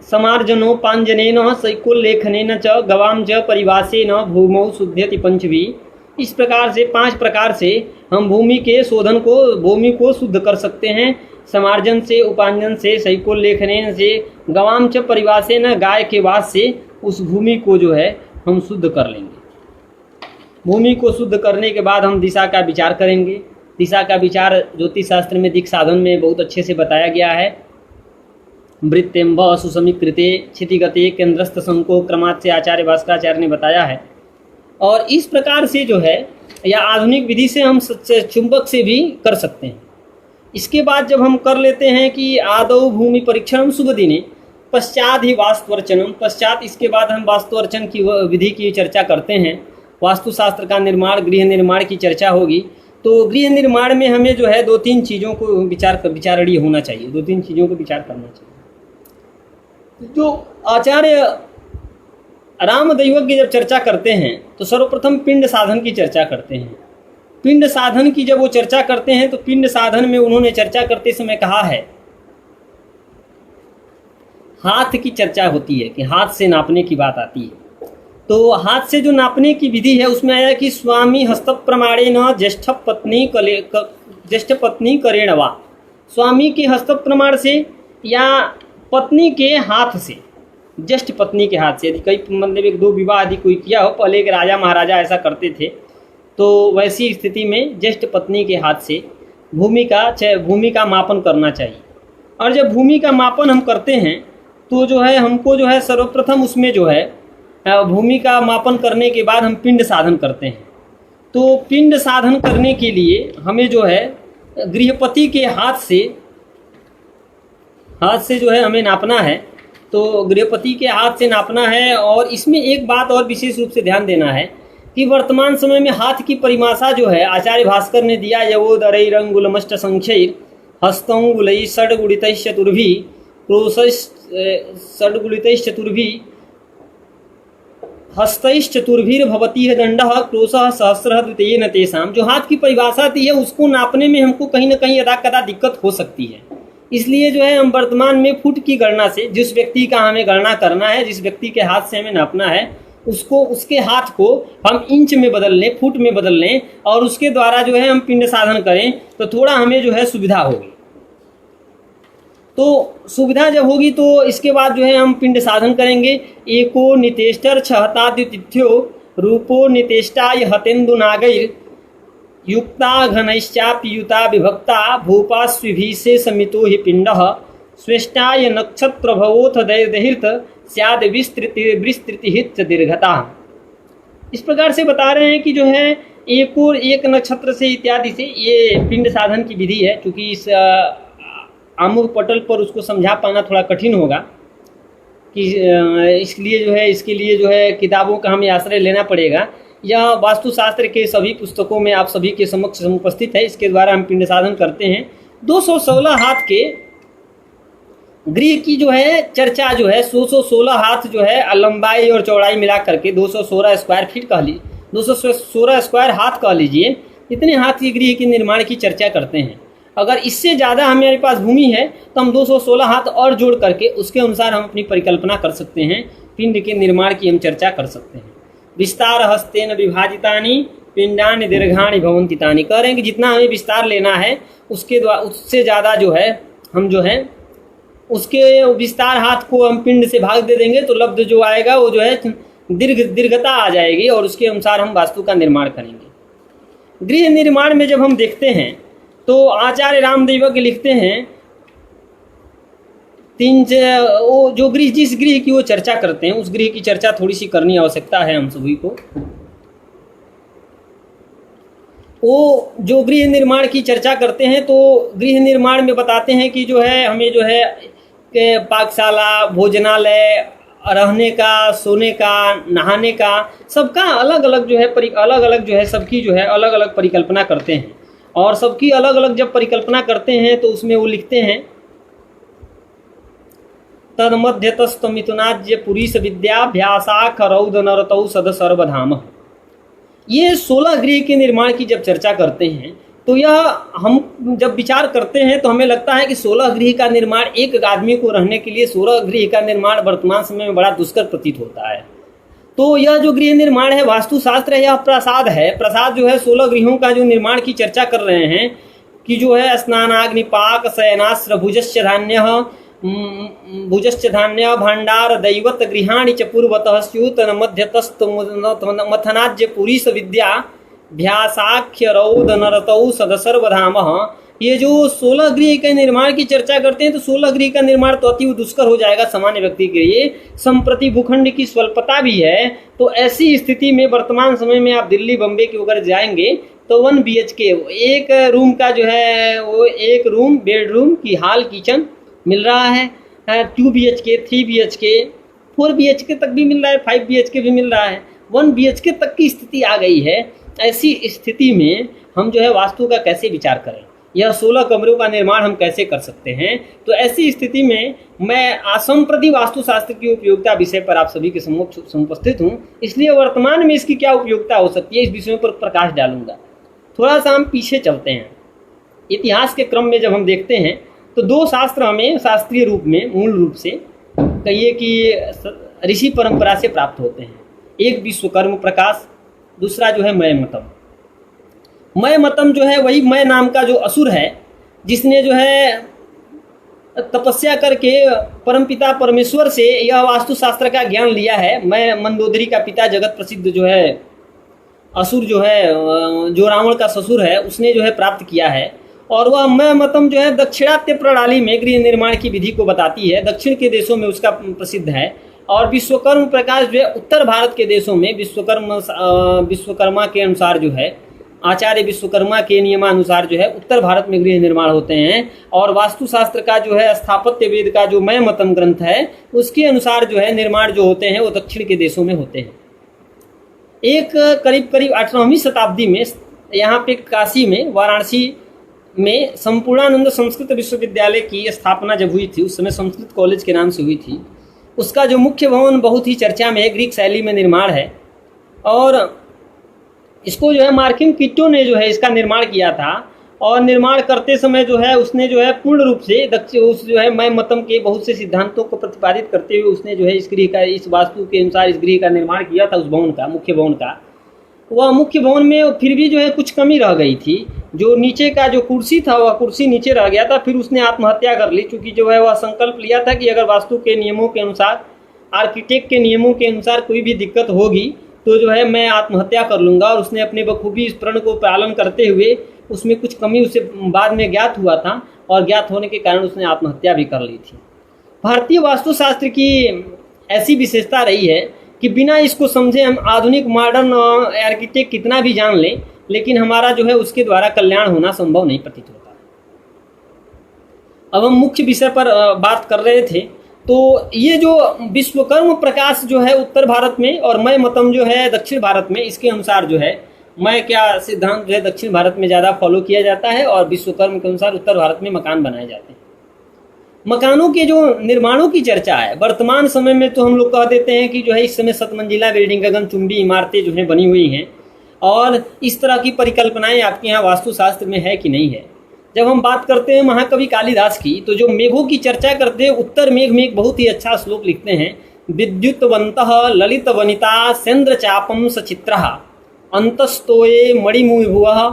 समार्जनो पांजनेन शैकोल्लेखनेन च गवाम च परिवासेन भूमौ शुद्ध्यति पंचभी। इस प्रकार से 5 प्रकार से हम भूमि के शोधन को, भूमि को शुद्ध कर सकते हैं। समार्जन से, उपांजन से, शैकोल्लेखनेन से, गवाम च परिवासेन, गाय के वास से उस भूमि को जो है हम शुद्ध कर लेंगे। भूमि को शुद्ध करने के बाद हम दिशा का विचार करेंगे। दिशा का विचार ज्योतिष शास्त्र में दिक् साधन में बहुत अच्छे से बताया गया है। वृत्तेम्ब सुसमीकृते क्षितिगते केंद्रस्थ संको क्रमात् से आचार्य भास्कराचार्य ने बताया है। और इस प्रकार से जो है या आधुनिक विधि से हम चुंबक से भी कर सकते हैं। इसके बाद जब हम कर लेते हैं कि आदौ भूमि परीक्षणम शुभ दिने पश्चात ही वास्तुअर्चनम, पश्चात इसके बाद हम वास्तुअर्चन की विधि की चर्चा करते हैं। वास्तुशास्त्र का निर्माण, गृह निर्माण की चर्चा होगी। तो गृह निर्माण में हमें जो है 2-3 चीज़ों को विचारणीय होना चाहिए, 2-3 चीज़ों को विचार करना चाहिए। जो आचार्य रामदैवज्ञ की जब चर्चा करते हैं तो सर्वप्रथम पिंड साधन की चर्चा करते हैं। पिंड साधन की जब वो चर्चा करते हैं तो पिंड साधन में उन्होंने चर्चा करते समय कहा है, हाथ की चर्चा होती है कि हाथ से नापने की बात आती है। तो हाथ से जो नापने की विधि है उसमें आया कि स्वामी हस्त प्रमाणेन ज्येष्ठ पत्नी करेण वा। स्वामी के हस्त प्रमाण से या पत्नी के हाथ से, ज्येष्ठ पत्नी के हाथ से, यदि कई मतलब 1-2 विवाह यदि कोई किया हो, पहले के राजा महाराजा ऐसा करते थे, तो वैसी स्थिति में ज्येष्ठ पत्नी के हाथ से भूमि का मापन करना चाहिए। और जब भूमि का मापन हम करते हैं तो जो है हमको जो है सर्वप्रथम उसमें जो है भूमि का मापन करने के बाद हम पिंड साधन करते हैं। तो पिंड साधन करने के लिए हमें जो है गृहपति के हाथ से जो है हमें नापना है। तो गृहपति के हाथ से नापना है। और इसमें एक बात और विशेष रूप से ध्यान देना है कि वर्तमान समय में हाथ की परिभाषा जो है आचार्य भास्कर ने दिया, यवोदरैरंगुलमष्ट संख्यैर हस्तंगुलैः षड्गुणितैश्चतुर्भिः षड्गुणितैश्चतुर्भिः हस्तैश्चतुर्भिर्भवति दंडः क्रोशः सहस्रः द्वितीयेन तेषाम। जो हाथ की परिभाषा थी है उसको नापने में हमको कहीं ना कहीं यदा कदा दिक्कत हो सकती है। इसलिए जो है हम वर्तमान में फुट की गणना से, जिस व्यक्ति का हमें गणना करना है, जिस व्यक्ति के हाथ से हमें नापना है, उसको उसके हाथ को हम इंच में बदल लें, फुट में बदल लें और उसके द्वारा जो है हम पिंड साधन करें तो थोड़ा हमें जो है सुविधा होगी। तो सुविधा जब होगी तो इसके बाद जो है हम पिंड साधन करेंगे। एको नितेष्टर छहताद्युतिथ्यो रूपो नितेष्टाय हतेन्दु नागैर युक्ता घनैश्चाप्युता विभक्ता भूपास्विभिः से समितो हि पिंडः स्वेष्टाय नक्षत्र भवोथ दैर्दहिर्त स्याद विस्तृतिहित दीर्घता। इस प्रकार से बता रहे हैं कि जो है एक और एक नक्षत्र से इत्यादि से ये पिंड साधन की विधि है। क्योंकि इस आमुख पटल पर उसको समझा पाना थोड़ा कठिन होगा कि इसके लिए जो है किताबों का हमें आश्रय लेना पड़ेगा। यह वास्तुशास्त्र के सभी पुस्तकों में आप सभी के समक्ष उपस्थित है। इसके द्वारा हम पिंड साधन करते हैं। 216 हाथ के गृह की जो है चर्चा जो है 216 हाथ जो है लंबाई और चौड़ाई मिला करके 216 स्क्वायर फीट कह लीजिए, 216 स्क्वायर हाथ कह लीजिए, इतने हाथ के गृह के निर्माण की चर्चा करते हैं। अगर इससे ज़्यादा हमारे पास भूमि है तो हम 216 हाथ और जोड़ करके उसके अनुसार हम अपनी परिकल्पना कर सकते हैं, पिंड के निर्माण की हम चर्चा कर सकते हैं। विस्तार हस्तेन विभाजितानि पिंडानि दीर्घानि भवन्ति तानि। कह रहे हैं कि जितना हमें विस्तार लेना है उसके द्वारा उससे ज़्यादा जो है हम जो है उसके विस्तार हाथ को हम पिंड से भाग दे देंगे तो लब्ध जो आएगा वो जो है दीर्घता आ जाएगी और उसके अनुसार हम वास्तु का निर्माण करेंगे। गृह निर्माण में जब हम देखते हैं तो आचार्य रामदेव के लिखते हैं वो जो गृह, जिस गृह की वो चर्चा करते हैं उस गृह की चर्चा थोड़ी सी करनी आवश्यकता है हम सभी को। वो जो गृह निर्माण की चर्चा करते हैं तो गृह निर्माण में बताते हैं कि जो है हमें जो है के पाकशाला, भोजनालय, रहने का, सोने का, नहाने का, सबका अलग अलग जो है सबकी जो है अलग अलग परिकल्पना करते हैं। और सबकी अलग अलग जब परिकल्पना करते हैं तो उसमें वो लिखते हैं तद मध्यतस्त मिथुनाज्य पुरीश विद्याभ्यासाख रौद नरतौ सद सर्वधाम। ये 16 गृह के निर्माण की जब चर्चा करते हैं तो यह हम जब विचार करते हैं तो हमें लगता है कि 16 गृह का निर्माण एक आदमी को रहने के लिए 16 गृह का निर्माण वर्तमान समय में बड़ा दुष्कर प्रतीत होता है। तो यह जो गृह निर्माण है वास्तुशास्त्र है, यह प्रसाद है। प्रसाद जो है 16 गृहों का जो निर्माण की चर्चा कर रहे हैं कि जो है स्नानाग्निपाक शयनास्त्र भुजश्च धान्य भाण्डार दैवत गृहाणि च पूर्वतः स्यूत मध्यतस्त मथनाज्य पुरीश विद्या भ्यासाख्य रौद नरतौ सद सर्वधामः। ये जो 16 गृह के निर्माण की चर्चा करते हैं तो 16 गृह का निर्माण तो अति दुष्कर हो जाएगा सामान्य व्यक्ति के लिए। संप्रति भूखंड की स्वल्पता भी है। तो ऐसी स्थिति में वर्तमान समय में आप दिल्ली बम्बे के अगर जाएंगे तो 1 BHK एक रूम का जो है वो एक रूम, बेडरूम की हॉल, किचन मिल रहा है। 2 BHK, 3 BHK, 4 BHK तक भी मिल रहा है, 5 BHK भी मिल रहा है, 1 BHK तक की स्थिति आ गई है। ऐसी स्थिति में हम जो है वास्तु का कैसे विचार करें, यह 16 कमरों का निर्माण हम कैसे कर सकते हैं। तो ऐसी स्थिति में मैं असंप्रति वास्तुशास्त्र की उपयोगिता विषय पर आप सभी के सम्मुख उपस्थित हूँ। इसलिए वर्तमान में इसकी क्या उपयोगिता हो सकती है इस विषयों पर प्रकाश डालूंगा। थोड़ा सा हम पीछे चलते हैं। इतिहास के क्रम में जब हम देखते हैं तो 2 शास्त्र हमें शास्त्रीय रूप में मूल रूप से कहिए कि ऋषि परंपरा से प्राप्त होते हैं। एक विश्वकर्म प्रकाश, दूसरा जो है मय मतम। मय मतम जो है वही मय नाम का जो असुर है जिसने जो है तपस्या करके परमपिता परमेश्वर से यह वास्तुशास्त्र का ज्ञान लिया है। मय मंदोदरी का पिता जगत प्रसिद्ध जो है असुर जो है जो रावण का ससुर है उसने जो है प्राप्त किया है। और वह मय मतम जो है दक्षिणात्य प्रणाली में गृह निर्माण की विधि को बताती है। दक्षिण के देशों में उसका प्रसिद्ध है। और विश्वकर्म प्रकाश जो है उत्तर भारत के देशों में विश्वकर्मा के अनुसार जो है आचार्य विश्वकर्मा के नियमानुसार जो है उत्तर भारत में गृह निर्माण होते हैं। और वास्तुशास्त्र का जो है स्थापत्य वेद का जो मय मतम ग्रंथ है उसके अनुसार जो है निर्माण जो होते हैं वो दक्षिण के देशों में होते हैं। एक करीब करीब 18वीं शताब्दी में यहाँ पे काशी में, वाराणसी में संपूर्णानंद संस्कृत विश्वविद्यालय की स्थापना जब हुई थी, उस समय संस्कृत कॉलेज के नाम से हुई थी। उसका जो मुख्य भवन बहुत ही चर्चा में है, ग्रीक शैली में निर्माण है, और इसको जो है मार्किन किट्टो ने जो है इसका निर्माण किया था। और निर्माण करते समय जो है उसने जो है पूर्ण रूप से उस जो है मय मतम के बहुत से सिद्धांतों को प्रतिपादित करते हुए उसने जो है इस गृह का, इस वास्तु के अनुसार इस गृह का निर्माण किया था, उस भवन का, मुख्य भवन का। वह मुख्य भवन में फिर भी जो है कुछ कमी रह गई थी। जो नीचे का जो कुर्सी था वह कुर्सी नीचे रह गया था। फिर उसने आत्महत्या कर ली, क्योंकि जो है वह संकल्प लिया था कि अगर वास्तु के नियमों के अनुसार, आर्किटेक्ट के नियमों के अनुसार कोई भी दिक्कत होगी तो जो है मैं आत्महत्या कर लूँगा। और उसने अपने बखूबी इस प्रण को पालन करते हुए, उसमें कुछ कमी उसे बाद में ज्ञात हुआ था, और ज्ञात होने के कारण उसने आत्महत्या भी कर ली थी। भारतीय वास्तुशास्त्र की ऐसी विशेषता रही है कि बिना इसको समझे हम आधुनिक मॉडर्न आर्किटेक्ट कितना भी जान लें, लेकिन हमारा जो है उसके द्वारा कल्याण होना संभव नहीं प्रतीत होता। अब हम मुख्य विषय पर बात कर रहे थे। तो ये जो विश्वकर्म प्रकाश जो है उत्तर भारत में, और मय मतम जो है दक्षिण भारत में, इसके अनुसार जो है मय क्या सिद्धांत जो है दक्षिण भारत में ज़्यादा फॉलो किया जाता है, और विश्वकर्म के अनुसार उत्तर भारत में मकान बनाए जाते हैं। मकानों के जो निर्माणों की चर्चा है वर्तमान समय में, तो हम लोग कह देते हैं कि जो है इस समय 7 मंजिला बिल्डिंग, गगनचुंबी इमारतें जो है बनी हुई हैं। और इस तरह की परिकल्पनाएं आपके यहाँ वास्तुशास्त्र में है कि नहीं है। जब हम बात करते हैं महाकवि कालिदास की, तो जो मेघों की चर्चा करते हैं, उत्तर मेघ में एक बहुत ही अच्छा श्लोक लिखते हैं, विद्युतवन्तः ललित वनिता सेन्द्र चापम सचित्रः अंतस्तोये मणिमुभुवः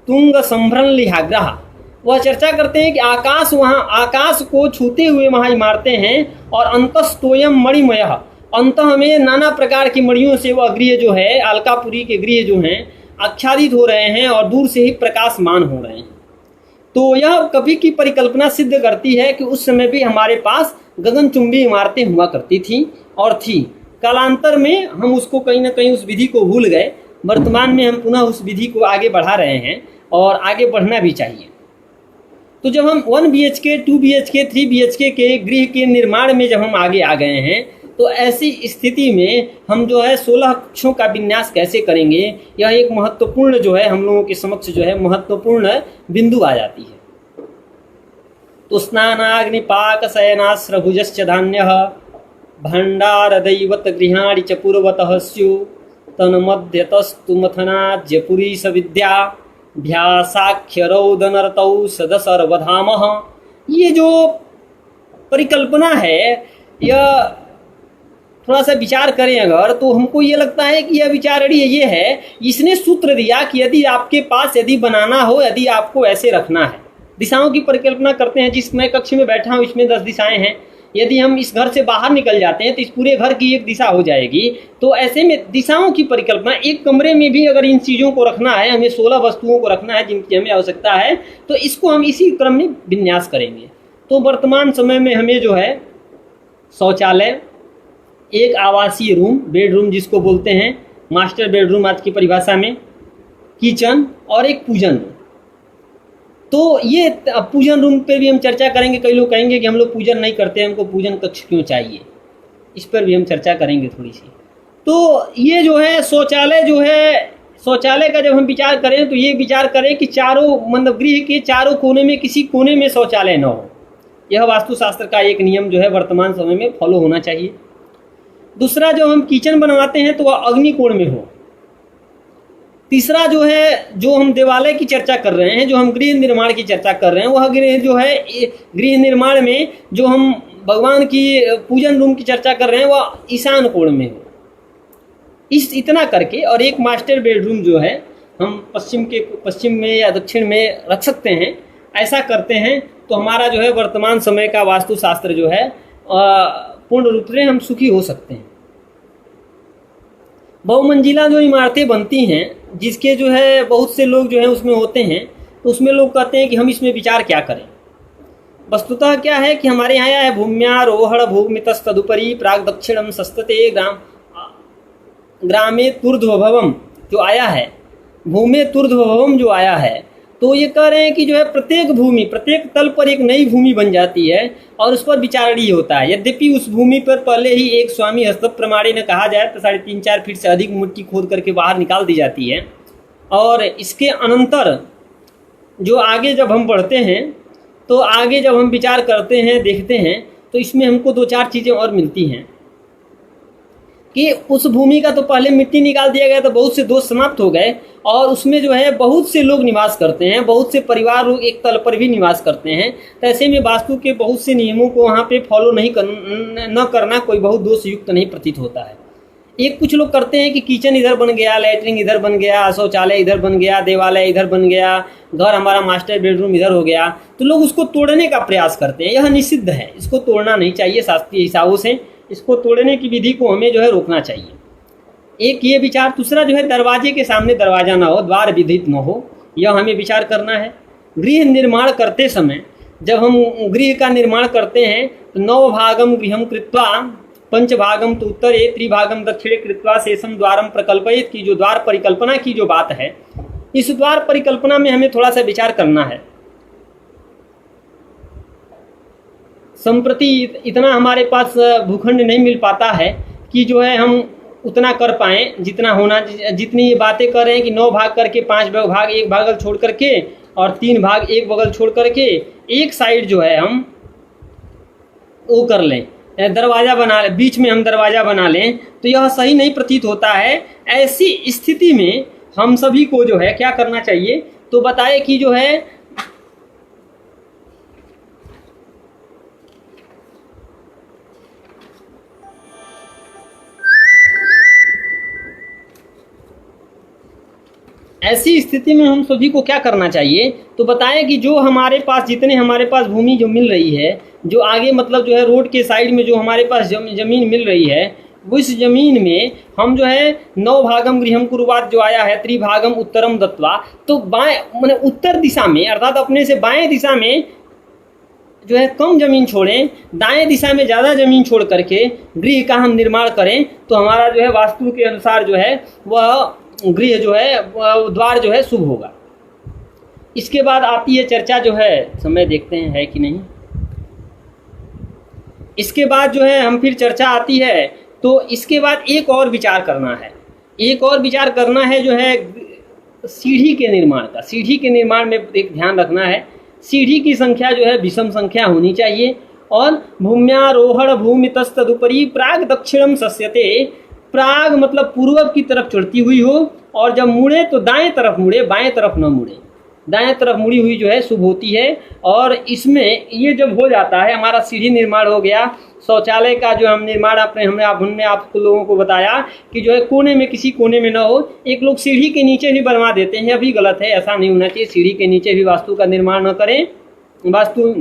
तुंग संभ्रम लिहाग्रह। वह चर्चा करते हैं कि आकाश, वहाँ आकाश को छूते हुए वहाँ इमारतें हैं, और अंतस्तोयम मणिमयः, अंतः में नाना प्रकार की मणियों से वह गृह जो है, अलकापुरी के गृह जो हैं आच्छादित हो रहे हैं और दूर से ही प्रकाशमान हो रहे हैं। तो यह कवि की परिकल्पना सिद्ध करती है कि उस समय भी हमारे पास गगनचुंबी इमारतें हुआ करती थी और थी। कालांतर में हम उसको कहीं ना कहीं उस विधि को भूल गए। वर्तमान में हम पुनः उस विधि को आगे बढ़ा रहे हैं, और आगे बढ़ना भी चाहिए। तो जब हम 1 BHK, 2 BHK, 3 BHK के गृह के निर्माण में जब हम आगे आ गए हैं, तो ऐसी स्थिति में हम जो है 16 कक्षों का विन्यास कैसे करेंगे, यह एक महत्वपूर्ण जो है हम लोगों के समक्ष जो है महत्वपूर्ण बिंदु आ जाती है। तो स्नानाग्निपाक शयनाश्रभुजश्च धान्यः भंडार दैवत गृहाणि च पूर्वतः स्यु तन्मध्यतस्तु मथनाज्यपुरी सविद्या भ्यासाख्यरौदनरतौ सदसर्वधामः। ये जो परिकल्पना है, यह थोड़ा सा विचार करें अगर, तो हमको ये लगता है कि यह विचार ये है, इसने सूत्र दिया कि यदि आपके पास यदि बनाना हो, यदि आपको ऐसे रखना है, दिशाओं की परिकल्पना करते हैं। जिस मैं कक्ष में बैठा हूँ इसमें 10 दिशाएं हैं। यदि हम इस घर से बाहर निकल जाते हैं तो इस पूरे घर की एक दिशा हो जाएगी। तो ऐसे में दिशाओं की परिकल्पना, एक कमरे में भी अगर इन चीज़ों को रखना है, हमें 16 वस्तुओं को रखना है जिनकी हमें आवश्यकता है, तो इसको हम इसी क्रम में विन्यास करेंगे। तो वर्तमान समय में हमें जो है शौचालय, एक आवासीय रूम, बेडरूम जिसको बोलते हैं, मास्टर बेडरूम आज की परिभाषा में, किचन और एक पूजन रूम। तो ये पूजन रूम पे भी हम चर्चा करेंगे। कई लोग कहेंगे कि हम लोग पूजन नहीं करते, हमको पूजन कक्ष क्यों चाहिए, इस पर भी हम चर्चा करेंगे थोड़ी सी। तो ये जो है शौचालय जो है, शौचालय का जब हम विचार करें तो ये विचार करें कि चारों, मतलब गृह के चारों कोने में किसी कोने में शौचालय न हो। यह वास्तुशास्त्र का एक नियम जो है वर्तमान समय में फॉलो होना चाहिए। दूसरा, जो हम किचन बनवाते हैं तो वह अग्निकोण में हो। तीसरा जो है, जो हम देवालय की चर्चा कर रहे हैं, जो हम गृह निर्माण की चर्चा कर रहे हैं, वह गृह जो है, गृह निर्माण में जो हम भगवान की पूजन रूम की चर्चा कर रहे हैं वह ईशान कोण में हो। इतना करके, और एक मास्टर बेडरूम जो है हम पश्चिम में या दक्षिण में रख सकते हैं। ऐसा करते हैं तो हमारा जो है वर्तमान समय का वास्तुशास्त्र जो है पूर्ण रूप से हम सुखी हो सकते हैं। बहुमंजिला जो इमारतें बनती हैं, जिसके जो है बहुत से लोग जो है उसमें होते हैं, तो उसमें लोग कहते हैं कि हम इसमें विचार क्या करें। वस्तुतः क्या है कि हमारे यहाँ है भूम्यारोहण भूमितस्तदुपरि प्राग दक्षिणम सस्तते ग्रामे तुर्ध्वभवम जो आया है, भूमे तुर्ध्वभवम जो आया है, तो ये कह रहे हैं कि जो है प्रत्येक भूमि, प्रत्येक तल पर एक नई भूमि बन जाती है और उस पर विचारणीय होता है। यद्यपि उस भूमि पर पहले ही एक स्वामी हस्तप प्रमाणे ने कहा जाए तो 3.5-4 फीट से अधिक मिट्टी खोद करके बाहर निकाल दी जाती है। और इसके अनंतर जो आगे जब हम बढ़ते हैं तो आगे जब हम विचार करते हैं, देखते हैं, तो इसमें हमको 2-4 चीज़ें और मिलती हैं कि उस भूमि का तो पहले मिट्टी निकाल दिया गया तो बहुत से दोष समाप्त हो गए और उसमें जो है बहुत से लोग निवास करते हैं, बहुत से परिवार लोग एक तल पर भी निवास करते हैं। तो ऐसे में वास्तु के बहुत से नियमों को वहाँ पे फॉलो न करना कोई बहुत दोष युक्त नहीं प्रतीत होता है। एक कुछ लोग करते हैं कि किचन इधर बन गया, लैट्रिन इधर बन गया, शौचालय इधर बन गया, देवालय इधर बन गया, घर हमारा मास्टर बेडरूम इधर हो गया, तो लोग उसको तोड़ने का प्रयास करते हैं। यह निषिद्ध है, इसको तोड़ना नहीं चाहिए शास्त्रीय हिसाबों से। इसको तोड़ने की विधि को हमें जो है रोकना चाहिए। एक ये विचार। दूसरा जो है दरवाजे के सामने दरवाजा ना हो, द्वार विदित न हो, यह हमें विचार करना है। गृह निर्माण करते समय जब हम गृह का निर्माण करते हैं तो 9 भागम गृहम कृत्वा पंचभागम तो उत्तरे त्रिभागम दक्षिणे कृत्वा शेषम द्वारम प्रकल्पयित की जो द्वार परिकल्पना की जो बात है, इस द्वार परिकल्पना में हमें थोड़ा सा विचार करना है। संप्रति इतना हमारे पास भूखंड नहीं मिल पाता है कि जो है हम उतना कर पाएँ जितना होना। जितनी ये बातें कर रहे हैं कि 9 भाग करके 5 भाग एक बगल छोड़ करके और 3 भाग एक बगल छोड़ करके एक साइड जो है हम वो कर लें, दरवाज़ा बना लें, बीच में हम दरवाज़ा बना लें, तो यह सही नहीं प्रतीत होता है। ऐसी स्थिति में हम सभी को जो है क्या करना चाहिए, तो बताए कि जो है ऐसी स्थिति में हम सभी को क्या करना चाहिए, तो बताएं कि जो हमारे पास जितने हमारे पास भूमि जो मिल रही है, जो आगे मतलब जो है रोड के साइड में जो हमारे पास ज़मीन मिल रही है, उस ज़मीन में हम जो है 9 भागम गृहम कुरुवात जो आया है त्रिभागम उत्तरम दत्वा, तो बाएं मैंने उत्तर दिशा में अर्थात अपने से बाएं दिशा में जो है कम ज़मीन छोड़ें, दाएं दिशा में ज़्यादा ज़मीन छोड़ करके गृह का हम निर्माण करें, तो हमारा जो है वास्तु के अनुसार जो है वह गृह जो है द्वार जो है शुभ होगा। इसके बाद आती है चर्चा जो है, समय देखते हैं है कि नहीं। इसके बाद जो है हम फिर चर्चा आती है, तो इसके बाद एक और विचार करना है। एक और विचार करना है जो है सीढ़ी के निर्माण का। सीढ़ी के निर्माण में एक ध्यान रखना है, सीढ़ी की संख्या जो है विषम संख्या होनी चाहिए और भूम्यारोहण भूमितस्तदुपरि प्राग दक्षिणम सस्यते, प्राग मतलब पूर्व की तरफ चढ़ती हुई हो और जब मुड़े तो दाएं तरफ मुड़े, बाएं तरफ न मुड़े, दाएं तरफ मुड़ी हुई जो है शुभ होती है। और इसमें ये जब हो जाता है हमारा सीढ़ी निर्माण हो गया। शौचालय का जो हम निर्माण हमने आप लोगों को बताया कि जो है कोने में किसी कोने में ना हो, एक लोग सीढ़ी के नीचे भी बनवा देते हैं, अभी गलत है, ऐसा नहीं होना चाहिए। सीढ़ी के नीचे भी वास्तु का निर्माण न करें, वास्तु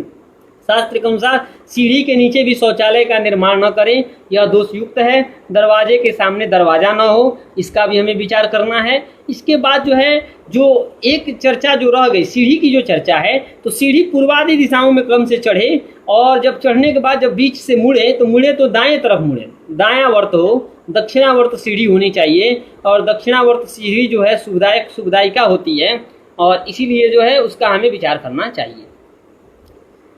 शास्त्र के अनुसार सीढ़ी के नीचे भी शौचालय का निर्माण न करें, यह दोष युक्त है। दरवाजे के सामने दरवाज़ा न हो, इसका भी हमें विचार करना है। इसके बाद जो है जो एक चर्चा जो रह गई सीढ़ी की जो चर्चा है, तो सीढ़ी पूर्वादि दिशाओं में क्रम से चढ़े और जब चढ़ने के बाद जब बीच से मुड़े तो दाएं तरफ मुड़े, दायावर्त हो, दक्षिणावर्त सीढ़ी होनी चाहिए और दक्षिणावर्त सीढ़ी जो है सुखदायिका होती है और इसीलिए जो है उसका हमें विचार करना चाहिए।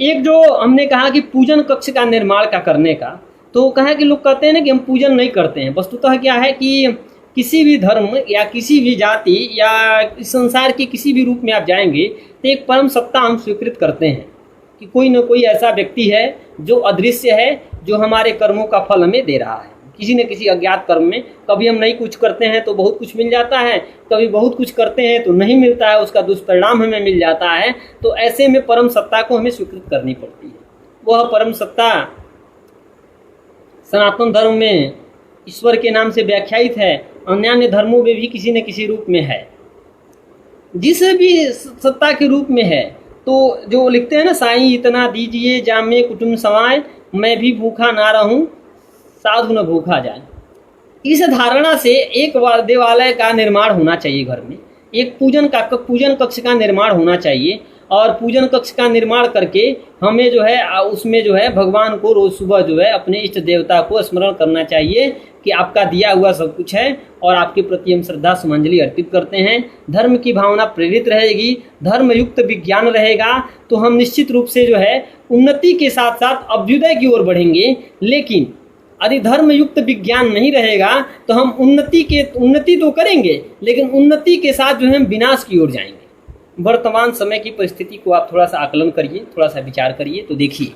एक जो हमने कहा कि पूजन कक्ष का निर्माण का करने का, तो कहा कि लोग कहते हैं ना कि हम पूजन नहीं करते हैं। वस्तुतः क्या है कि किसी भी धर्म या किसी भी जाति या संसार के किसी भी रूप में आप जाएंगे तो एक परम सत्ता हम स्वीकृत करते हैं कि कोई न कोई ऐसा व्यक्ति है जो अदृश्य है, जो हमारे कर्मों का फल हमें दे रहा है। किसी न किसी अज्ञात कर्म में कभी हम नहीं कुछ करते हैं तो बहुत कुछ मिल जाता है, कभी बहुत कुछ करते हैं तो नहीं मिलता है, उसका दुष्परिणाम हमें मिल जाता है। तो ऐसे में परम सत्ता को हमें स्वीकृत करनी पड़ती है। वह परम सत्ता सनातन धर्म में ईश्वर के नाम से व्याख्यायित है, अन्य धर्मों में भी किसी न किसी रूप में है। जिस भी सत्ता के रूप में है, तो जो लिखते हैं ना, साईं इतना दीजिए जामे कुटुंब समाए, मैं भी भूखा ना रहूं साधु न भूखा जाए। इस धारणा से एक देवालय का निर्माण होना चाहिए घर में, एक पूजन कक्ष का निर्माण होना चाहिए और पूजन कक्ष का निर्माण करके हमें जो है उसमें जो है भगवान को रोज़ सुबह जो है अपने इष्ट देवता को स्मरण करना चाहिए कि आपका दिया हुआ सब कुछ है और आपके प्रति हम श्रद्धा सुमंजलि अर्पित करते हैं। धर्म की भावना प्रेरित रहेगी, धर्म युक्त विज्ञान रहेगा, तो हम निश्चित रूप से जो है उन्नति के साथ साथ अभ्युदय की ओर बढ़ेंगे। लेकिन यदि धर्म युक्त विज्ञान नहीं रहेगा तो हम उन्नति तो करेंगे, लेकिन उन्नति के साथ जो है हम विनाश की ओर जाएंगे। वर्तमान समय की परिस्थिति को आप थोड़ा सा आकलन करिए, थोड़ा सा विचार करिए तो देखिए,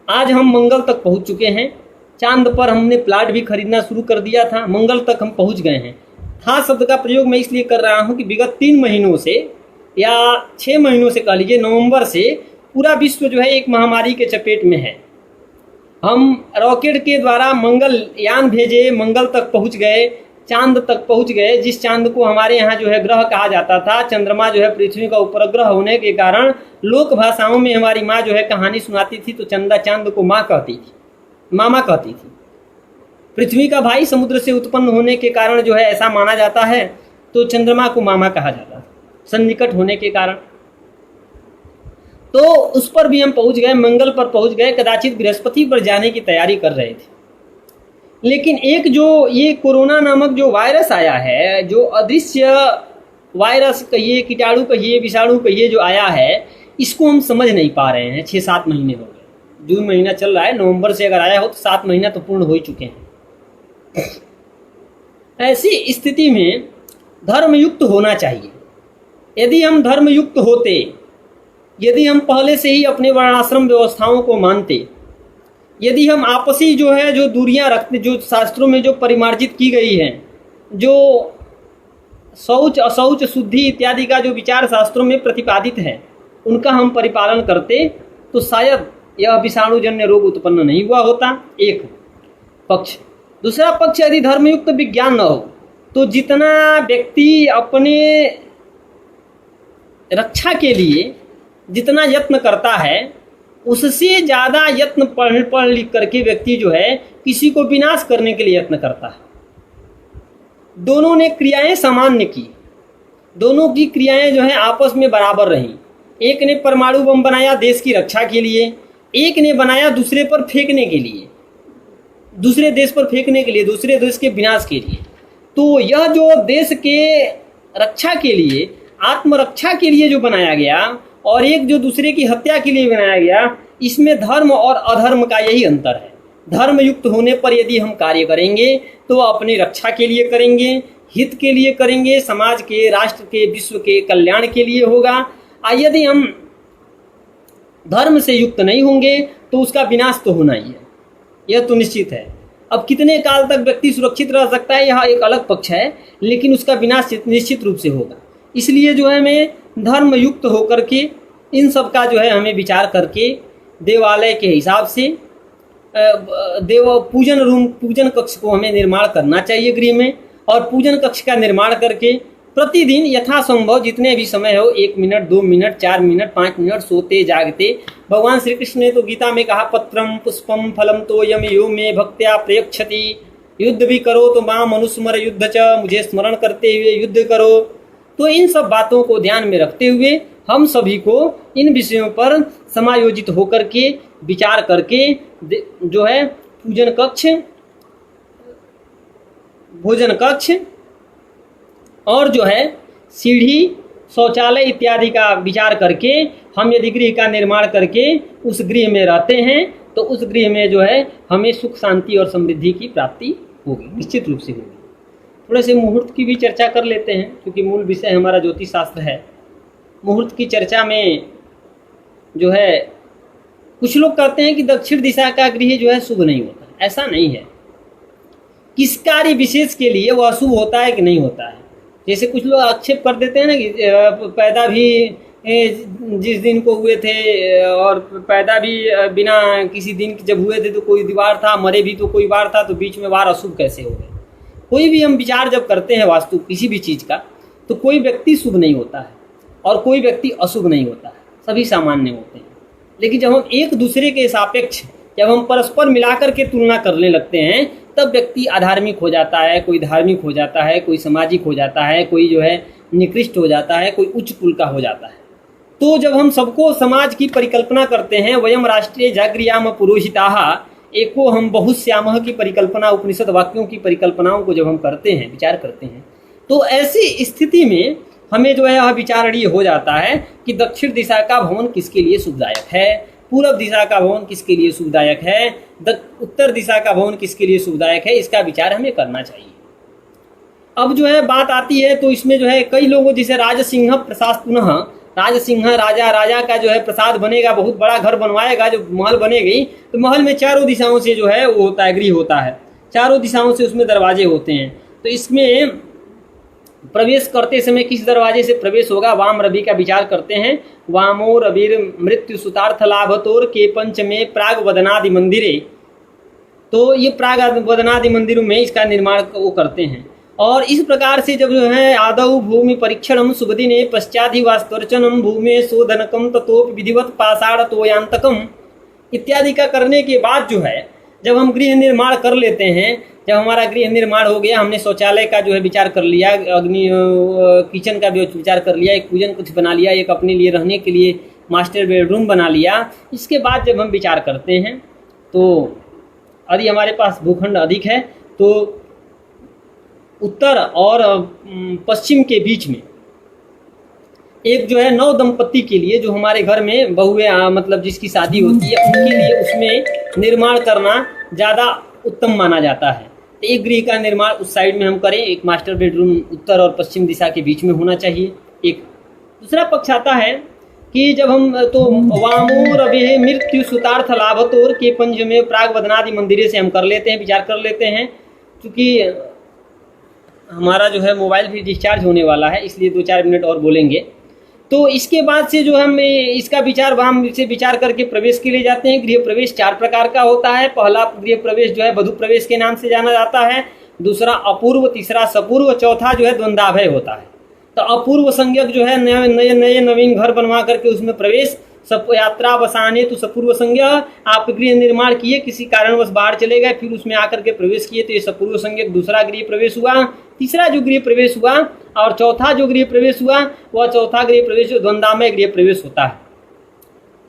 आज हम मंगल तक पहुंच चुके हैं। चांद पर हमने प्लाट भी खरीदना शुरू कर दिया था, मंगल तक हम पहुंच गए हैं। था शब्द का प्रयोग मैं इसलिए कर रहा हूं कि विगत 3 महीनों से या 6 महीनों से कह लीजिए, नवंबर से पूरा विश्व जो है एक महामारी के चपेट में है। हम रॉकेट के द्वारा मंगल यान भेजे, मंगल तक पहुंच गए, चांद तक पहुंच गए, जिस चांद को हमारे यहाँ जो है ग्रह कहा जाता था। चंद्रमा जो है पृथ्वी का उपग्रह होने के कारण लोक भाषाओं में हमारी माँ जो है कहानी सुनाती थी तो चांद को माँ कहती थी, मामा कहती थी। पृथ्वी का भाई समुद्र से उत्पन्न होने के कारण जो है ऐसा माना जाता है, तो चंद्रमा को मामा कहा जाता था सन्निकट होने के कारण। तो उस पर भी हम पहुंच गए, मंगल पर पहुंच गए, कदाचित बृहस्पति पर जाने की तैयारी कर रहे थे। लेकिन एक जो ये कोरोना नामक जो वायरस आया है, जो अदृश्य वायरस कहिए, कीटाणु कहिए, विषाणु कहिए, जो आया है, इसको हम समझ नहीं पा रहे हैं। 6-7 महीने हो गए, जून महीना चल रहा है, नवंबर से अगर आया हो तो 7 महीना तो पूर्ण हो ही चुके हैं। ऐसी स्थिति में धर्मयुक्त होना चाहिए। यदि हम धर्मयुक्त होते, यदि हम पहले से ही अपने वर्णाश्रम व्यवस्थाओं को मानते, यदि हम आपसी जो है जो दूरियां रखते, जो शास्त्रों में जो परिमार्जित की गई हैं, जो शौच अशौच शुद्धि इत्यादि का जो विचार शास्त्रों में प्रतिपादित है, उनका हम परिपालन करते तो शायद यह विषाणुजन्य रोग उत्पन्न नहीं हुआ होता। एक पक्ष। दूसरा पक्ष, यदि धर्मयुक्त विज्ञान न हो तो जितना व्यक्ति अपने रक्षा के लिए जितना यत्न करता है, उससे ज़्यादा यत्न पढ़ लिख करके व्यक्ति जो है किसी को विनाश करने के लिए यत्न करता है। दोनों ने क्रियाएं सामान्य की, दोनों की क्रियाएं जो है आपस में बराबर रहीं। एक ने परमाणु बम बनाया देश की रक्षा के लिए, एक ने बनाया दूसरे पर फेंकने के लिए, दूसरे देश पर फेंकने के लिए, दूसरे देश के विनाश के लिए। तो यह जो देश के रक्षा के लिए, आत्मरक्षा के लिए जो बनाया गया, और एक जो दूसरे की हत्या के लिए बनाया गया, इसमें धर्म और अधर्म का यही अंतर है। धर्म युक्त होने पर यदि हम कार्य करेंगे तो अपनी रक्षा के लिए करेंगे, हित के लिए करेंगे, समाज के, राष्ट्र के, विश्व के कल्याण के लिए होगा। यदि हम धर्म से युक्त नहीं होंगे तो उसका विनाश तो होना ही है, यह तो निश्चित है। अब कितने काल तक व्यक्ति सुरक्षित रह सकता है, यह एक अलग पक्ष है, लेकिन उसका विनाश निश्चित रूप से होगा। इसलिए जो है हमें धर्म युक्त होकर के इन सब का जो है हमें विचार करके देवालय के हिसाब से पूजन कक्ष को हमें निर्माण करना चाहिए गृह में, और पूजन कक्ष का निर्माण करके प्रतिदिन यथासंभव जितने भी समय हो, 1 मिनट, 2 मिनट, 4 मिनट, 5 मिनट, सोते जागते, भगवान श्री कृष्ण ने तो गीता में कहा, पत्रम पुष्पम फलम तो यम यो में भक्त्या प्रयक्षति, युद्ध भी करो तो मां मनुस्मर युद्ध च, मुझे स्मरण करते हुए युद्ध करो। तो इन सब बातों को ध्यान में रखते हुए हम सभी को इन विषयों पर समायोजित होकर के विचार करके जो है पूजन कक्ष, भोजन कक्ष और जो है सीढ़ी, शौचालय इत्यादि का विचार करके हम यदि गृह का निर्माण करके उस गृह में रहते हैं तो उस गृह में जो है हमें सुख, शांति और समृद्धि की प्राप्ति होगी, निश्चित रूप से होगी। थोड़े से मुहूर्त की भी चर्चा कर लेते हैं, क्योंकि मूल विषय हमारा ज्योतिष शास्त्र है। मुहूर्त की चर्चा में जो है कुछ लोग कहते हैं कि दक्षिण दिशा का गृह जो है शुभ नहीं होता। ऐसा नहीं है। किस कार्य विशेष के लिए वह अशुभ होता है कि नहीं होता है। जैसे कुछ लोग आक्षेप कर देते हैं ना कि पैदा भी जिस दिन को हुए थे और पैदा भी बिना किसी दिन जब हुए थे तो कोई वार था, मरे भी तो कोई वार था, तो बीच में वार अशुभ कैसे हो गए। कोई भी हम विचार जब करते हैं वास्तु किसी भी चीज़ का, तो कोई व्यक्ति शुभ नहीं होता है और कोई व्यक्ति अशुभ नहीं होता है, सभी सामान्य होते हैं। लेकिन जब हम एक दूसरे के सापेक्ष, जब हम परस्पर मिलाकर के तुलना करने लगते हैं, तब व्यक्ति अधार्मिक हो जाता है, कोई धार्मिक हो जाता है, कोई सामाजिक हो जाता है, कोई जो है निकृष्ट हो जाता है, कोई उच्च कुल का हो जाता है। तो जब हम सबको समाज की परिकल्पना करते हैं, वयम राष्ट्रीय जागृयाम पुरोहिताः एको हम बहुश्यामः की परिकल्पना, उपनिषद वाक्यों की परिकल्पनाओं को जब हम करते हैं, विचार करते हैं, तो ऐसी स्थिति में हमें जो है यह विचारणीय हो जाता है कि दक्षिण दिशा का भवन किसके लिए सुखदायक है, पूर्व दिशा का भवन किसके लिए सुखदायक है, उत्तर दिशा का भवन किसके लिए सुखदायक है, इसका विचार हमें करना चाहिए। अब जो है बात आती है, तो इसमें जो है कई लोगों, जैसे राजसिंह प्रसाद पुनः, राजसिंह राजा का जो है प्रसाद बनेगा, बहुत बड़ा घर बनवाएगा, जो महल बनेगी, तो महल में चारों दिशाओं से जो है वो होता है, गृह होता है, चारों दिशाओं से उसमें दरवाजे होते हैं। तो इसमें प्रवेश करते समय किस दरवाजे से प्रवेश होगा, वाम रवि का विचार करते हैं। वामो रविर मृत्यु सुतार्थ लाभतोर के पंच में प्राग वदनादि मंदिरे, तो ये प्राग वदनादि मंदिरों में इसका निर्माण वो करते हैं। और इस प्रकार से जब जो है आदौ भूमि परीक्षणम शुभदिने पश्चाधिवास्तर्चनम भूमि शोधनकम ततोप विधिवत पाषाण तोयांतकम इत्यादि का करने के बाद जो है जब हम गृह निर्माण कर लेते हैं, जब हमारा गृह निर्माण हो गया, हमने शौचालय का जो है विचार कर लिया, अग्नि किचन का भी विचार कर लिया, एक पूजन कुछ बना लिया, एक अपने लिए रहने के लिए मास्टर बेडरूम बना लिया, इसके बाद जब हम विचार करते हैं तो यदि हमारे पास भूखंड अधिक है तो उत्तर और पश्चिम के बीच में एक जो है नव दंपत्ति के लिए, जो हमारे घर में बहुएं मतलब जिसकी शादी होती है, उनके लिए उसमें निर्माण करना ज़्यादा उत्तम माना जाता है। तो एक गृह का निर्माण उस साइड में हम करें, एक मास्टर बेडरूम उत्तर और पश्चिम दिशा के बीच में होना चाहिए। एक दूसरा पक्ष आता है कि जब हम तो वामो रवि मृत्यु सुतार्थ लाभतोर के पंच में प्राग वदनादि मंदिरे से हम कर लेते हैं, विचार कर लेते हैं। क्योंकि हमारा जो है मोबाइल भी डिस्चार्ज होने वाला है, इसलिए 2-4 मिनट और बोलेंगे। तो इसके बाद से जो हम इसका विचार वाम से विचार करके प्रवेश के लिए जाते हैं। गृह प्रवेश 4 प्रकार का होता है। पहला गृह प्रवेश जो है वधु प्रवेश के नाम से जाना जाता है, दूसरा अपूर्व, तीसरा सपूर्व, चौथा जो है द्वंद्वाभय होता है। तो अपूर्व संज्ञक जो है नए नवीन घर बनवा करके उसमें प्रवेश, सब यात्रा बसाने तो सपूर्व संज्ञा, आप गृह निर्माण किए, किसी कारणवश बाहर चले गए, फिर उसमें आकर के प्रवेश किए, तो ये सपूर्व संज्ञक दूसरा गृह प्रवेश हुआ। तीसरा जो गृह प्रवेश हुआ और चौथा जो गृह प्रवेश हुआ वह चौथा गृह प्रवेश द्वंद्वामय गृह प्रवेश होता है।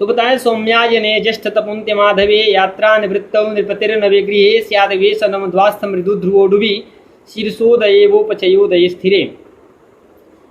तो बताएं, सौम्यायने ज्येष्ठ तपुंत्य माधवे यात्रा निवृत्तौ नृपतिर्नवे गृहे स्यादवे सनमध्वास्थ मृदु ध्रुवोडुभि शीर्षोदये वोपचयोदये स्थिरे।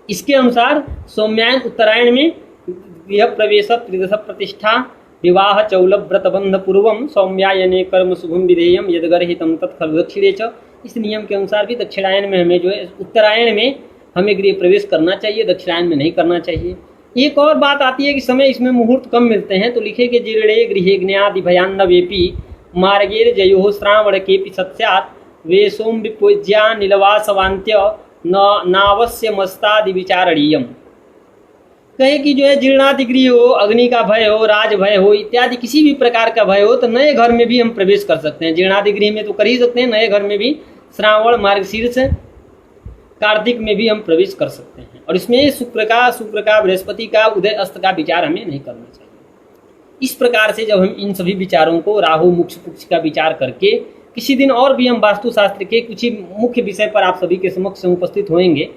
इसके अनुसार सौम्यायन उत्तरायण में गृह प्रवेश त्रिदश प्रतिष्ठा विवाह चौलभ व्रतबंध पूर्वम सौम्यायने कर्म शुभम विधेयम यदगर्हितम तत्खलु दक्षिणे च। इस नियम के अनुसार भी दक्षिणायन में हमें जो है उत्तरायण में हमें गृह प्रवेश करना चाहिए, दक्षिणायन में नहीं करना चाहिए। एक और बात आती है कि समय इसमें मुहूर्त कम मिलते हैं, तो लिखे कि जीर्णे गृहे ज्ञादि भयान्नवेपि मार्गेर जयो श्रावण केपि सत्स्यात् वे सोम विपूज्या नीलवासवान्त्य नावश्य मस्तादि विचारणीयम। कहे कि जो है जीर्णादि गृह हो, अग्नि का भय हो, राज भय हो, इत्यादि किसी भी प्रकार का भय हो, तो नए घर में भी हम प्रवेश कर सकते हैं। जीर्णादि गृह में तो कर ही सकते हैं, नए घर में भी श्रावण मार्गशीर्ष कार्तिक में भी हम प्रवेश कर सकते हैं। और इसमें शुक्र का बृहस्पति का उदय अस्त का विचार हमें नहीं करना चाहिए। इस प्रकार से जब हम इन सभी विचारों को राहु मोक्ष पुक्ष का विचार करके, किसी दिन और भी हम वास्तुशास्त्र के कुछ ही मुख्य विषय पर आप सभी के समक्ष उपस्थित होंगे।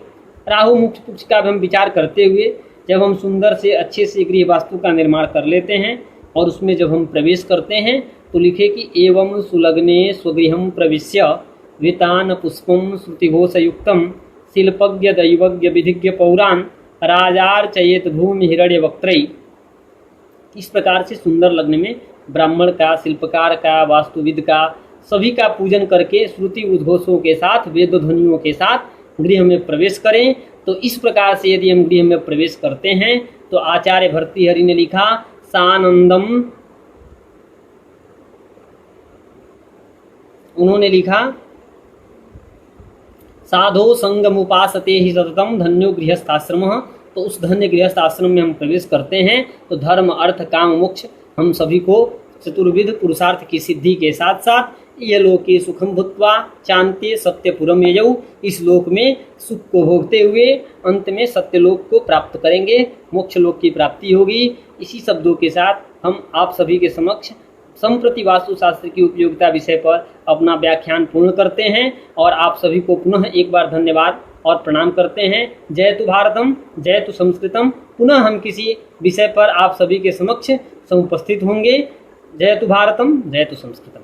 राहु मोक्ष पुक्ष का भी हम विचार करते हुए जब हम सुंदर से अच्छे से गृह वास्तु का निर्माण कर लेते हैं और उसमें जब हम प्रवेश करते हैं तो लिखे कि एवं सुलग्ने स्वगृहं प्रविश्य वितान पुष्पम श्रुतिघोषयुक्तम शिल्पज्ञ दैवज्ञ विधिज्ञ पौराण राजार्चयेत भूमि हिरण्य वक्त्रय। इस प्रकार से सुंदर लग्न में ब्राह्मण का, शिल्पकार का, वास्तुविद का, सभी का पूजन करके श्रुति उद्घोषों के साथ, वेद ध्वनियों के साथ गृह में प्रवेश करें। तो इस प्रकार से यदि हम गृह में प्रवेश करते हैं तो आचार्य भर्तृहरि ने लिखा सानंदम, उन्होंने लिखा साधो संगमुपासते ही सततम धन्यो गृहस्थाश्रम। तो उस धन्य गृहस्थ आश्रम में हम प्रवेश करते हैं तो धर्म अर्थ काम मोक्ष हम सभी को चतुर्विध पुरुषार्थ की सिद्धि के साथ साथ ये लोके सुखम भूत्वा चांते सत्यपुरम यजौ, इस लोक में सुख को भोगते हुए अंत में सत्यलोक को प्राप्त करेंगे, मोक्ष लोक की प्राप्ति होगी। इसी शब्दों के साथ हम आप सभी के समक्ष संप्रति वास्तुशास्त्र की उपयोगिता विषय पर अपना व्याख्यान पूर्ण करते हैं और आप सभी को पुनः एक बार धन्यवाद और प्रणाम करते हैं। जयतु भारतम, जयतु संस्कृतम। पुनः हम किसी विषय पर आप सभी के समक्ष समुपस्थित होंगे। जयतु भारतम, जयतु संस्कृतम।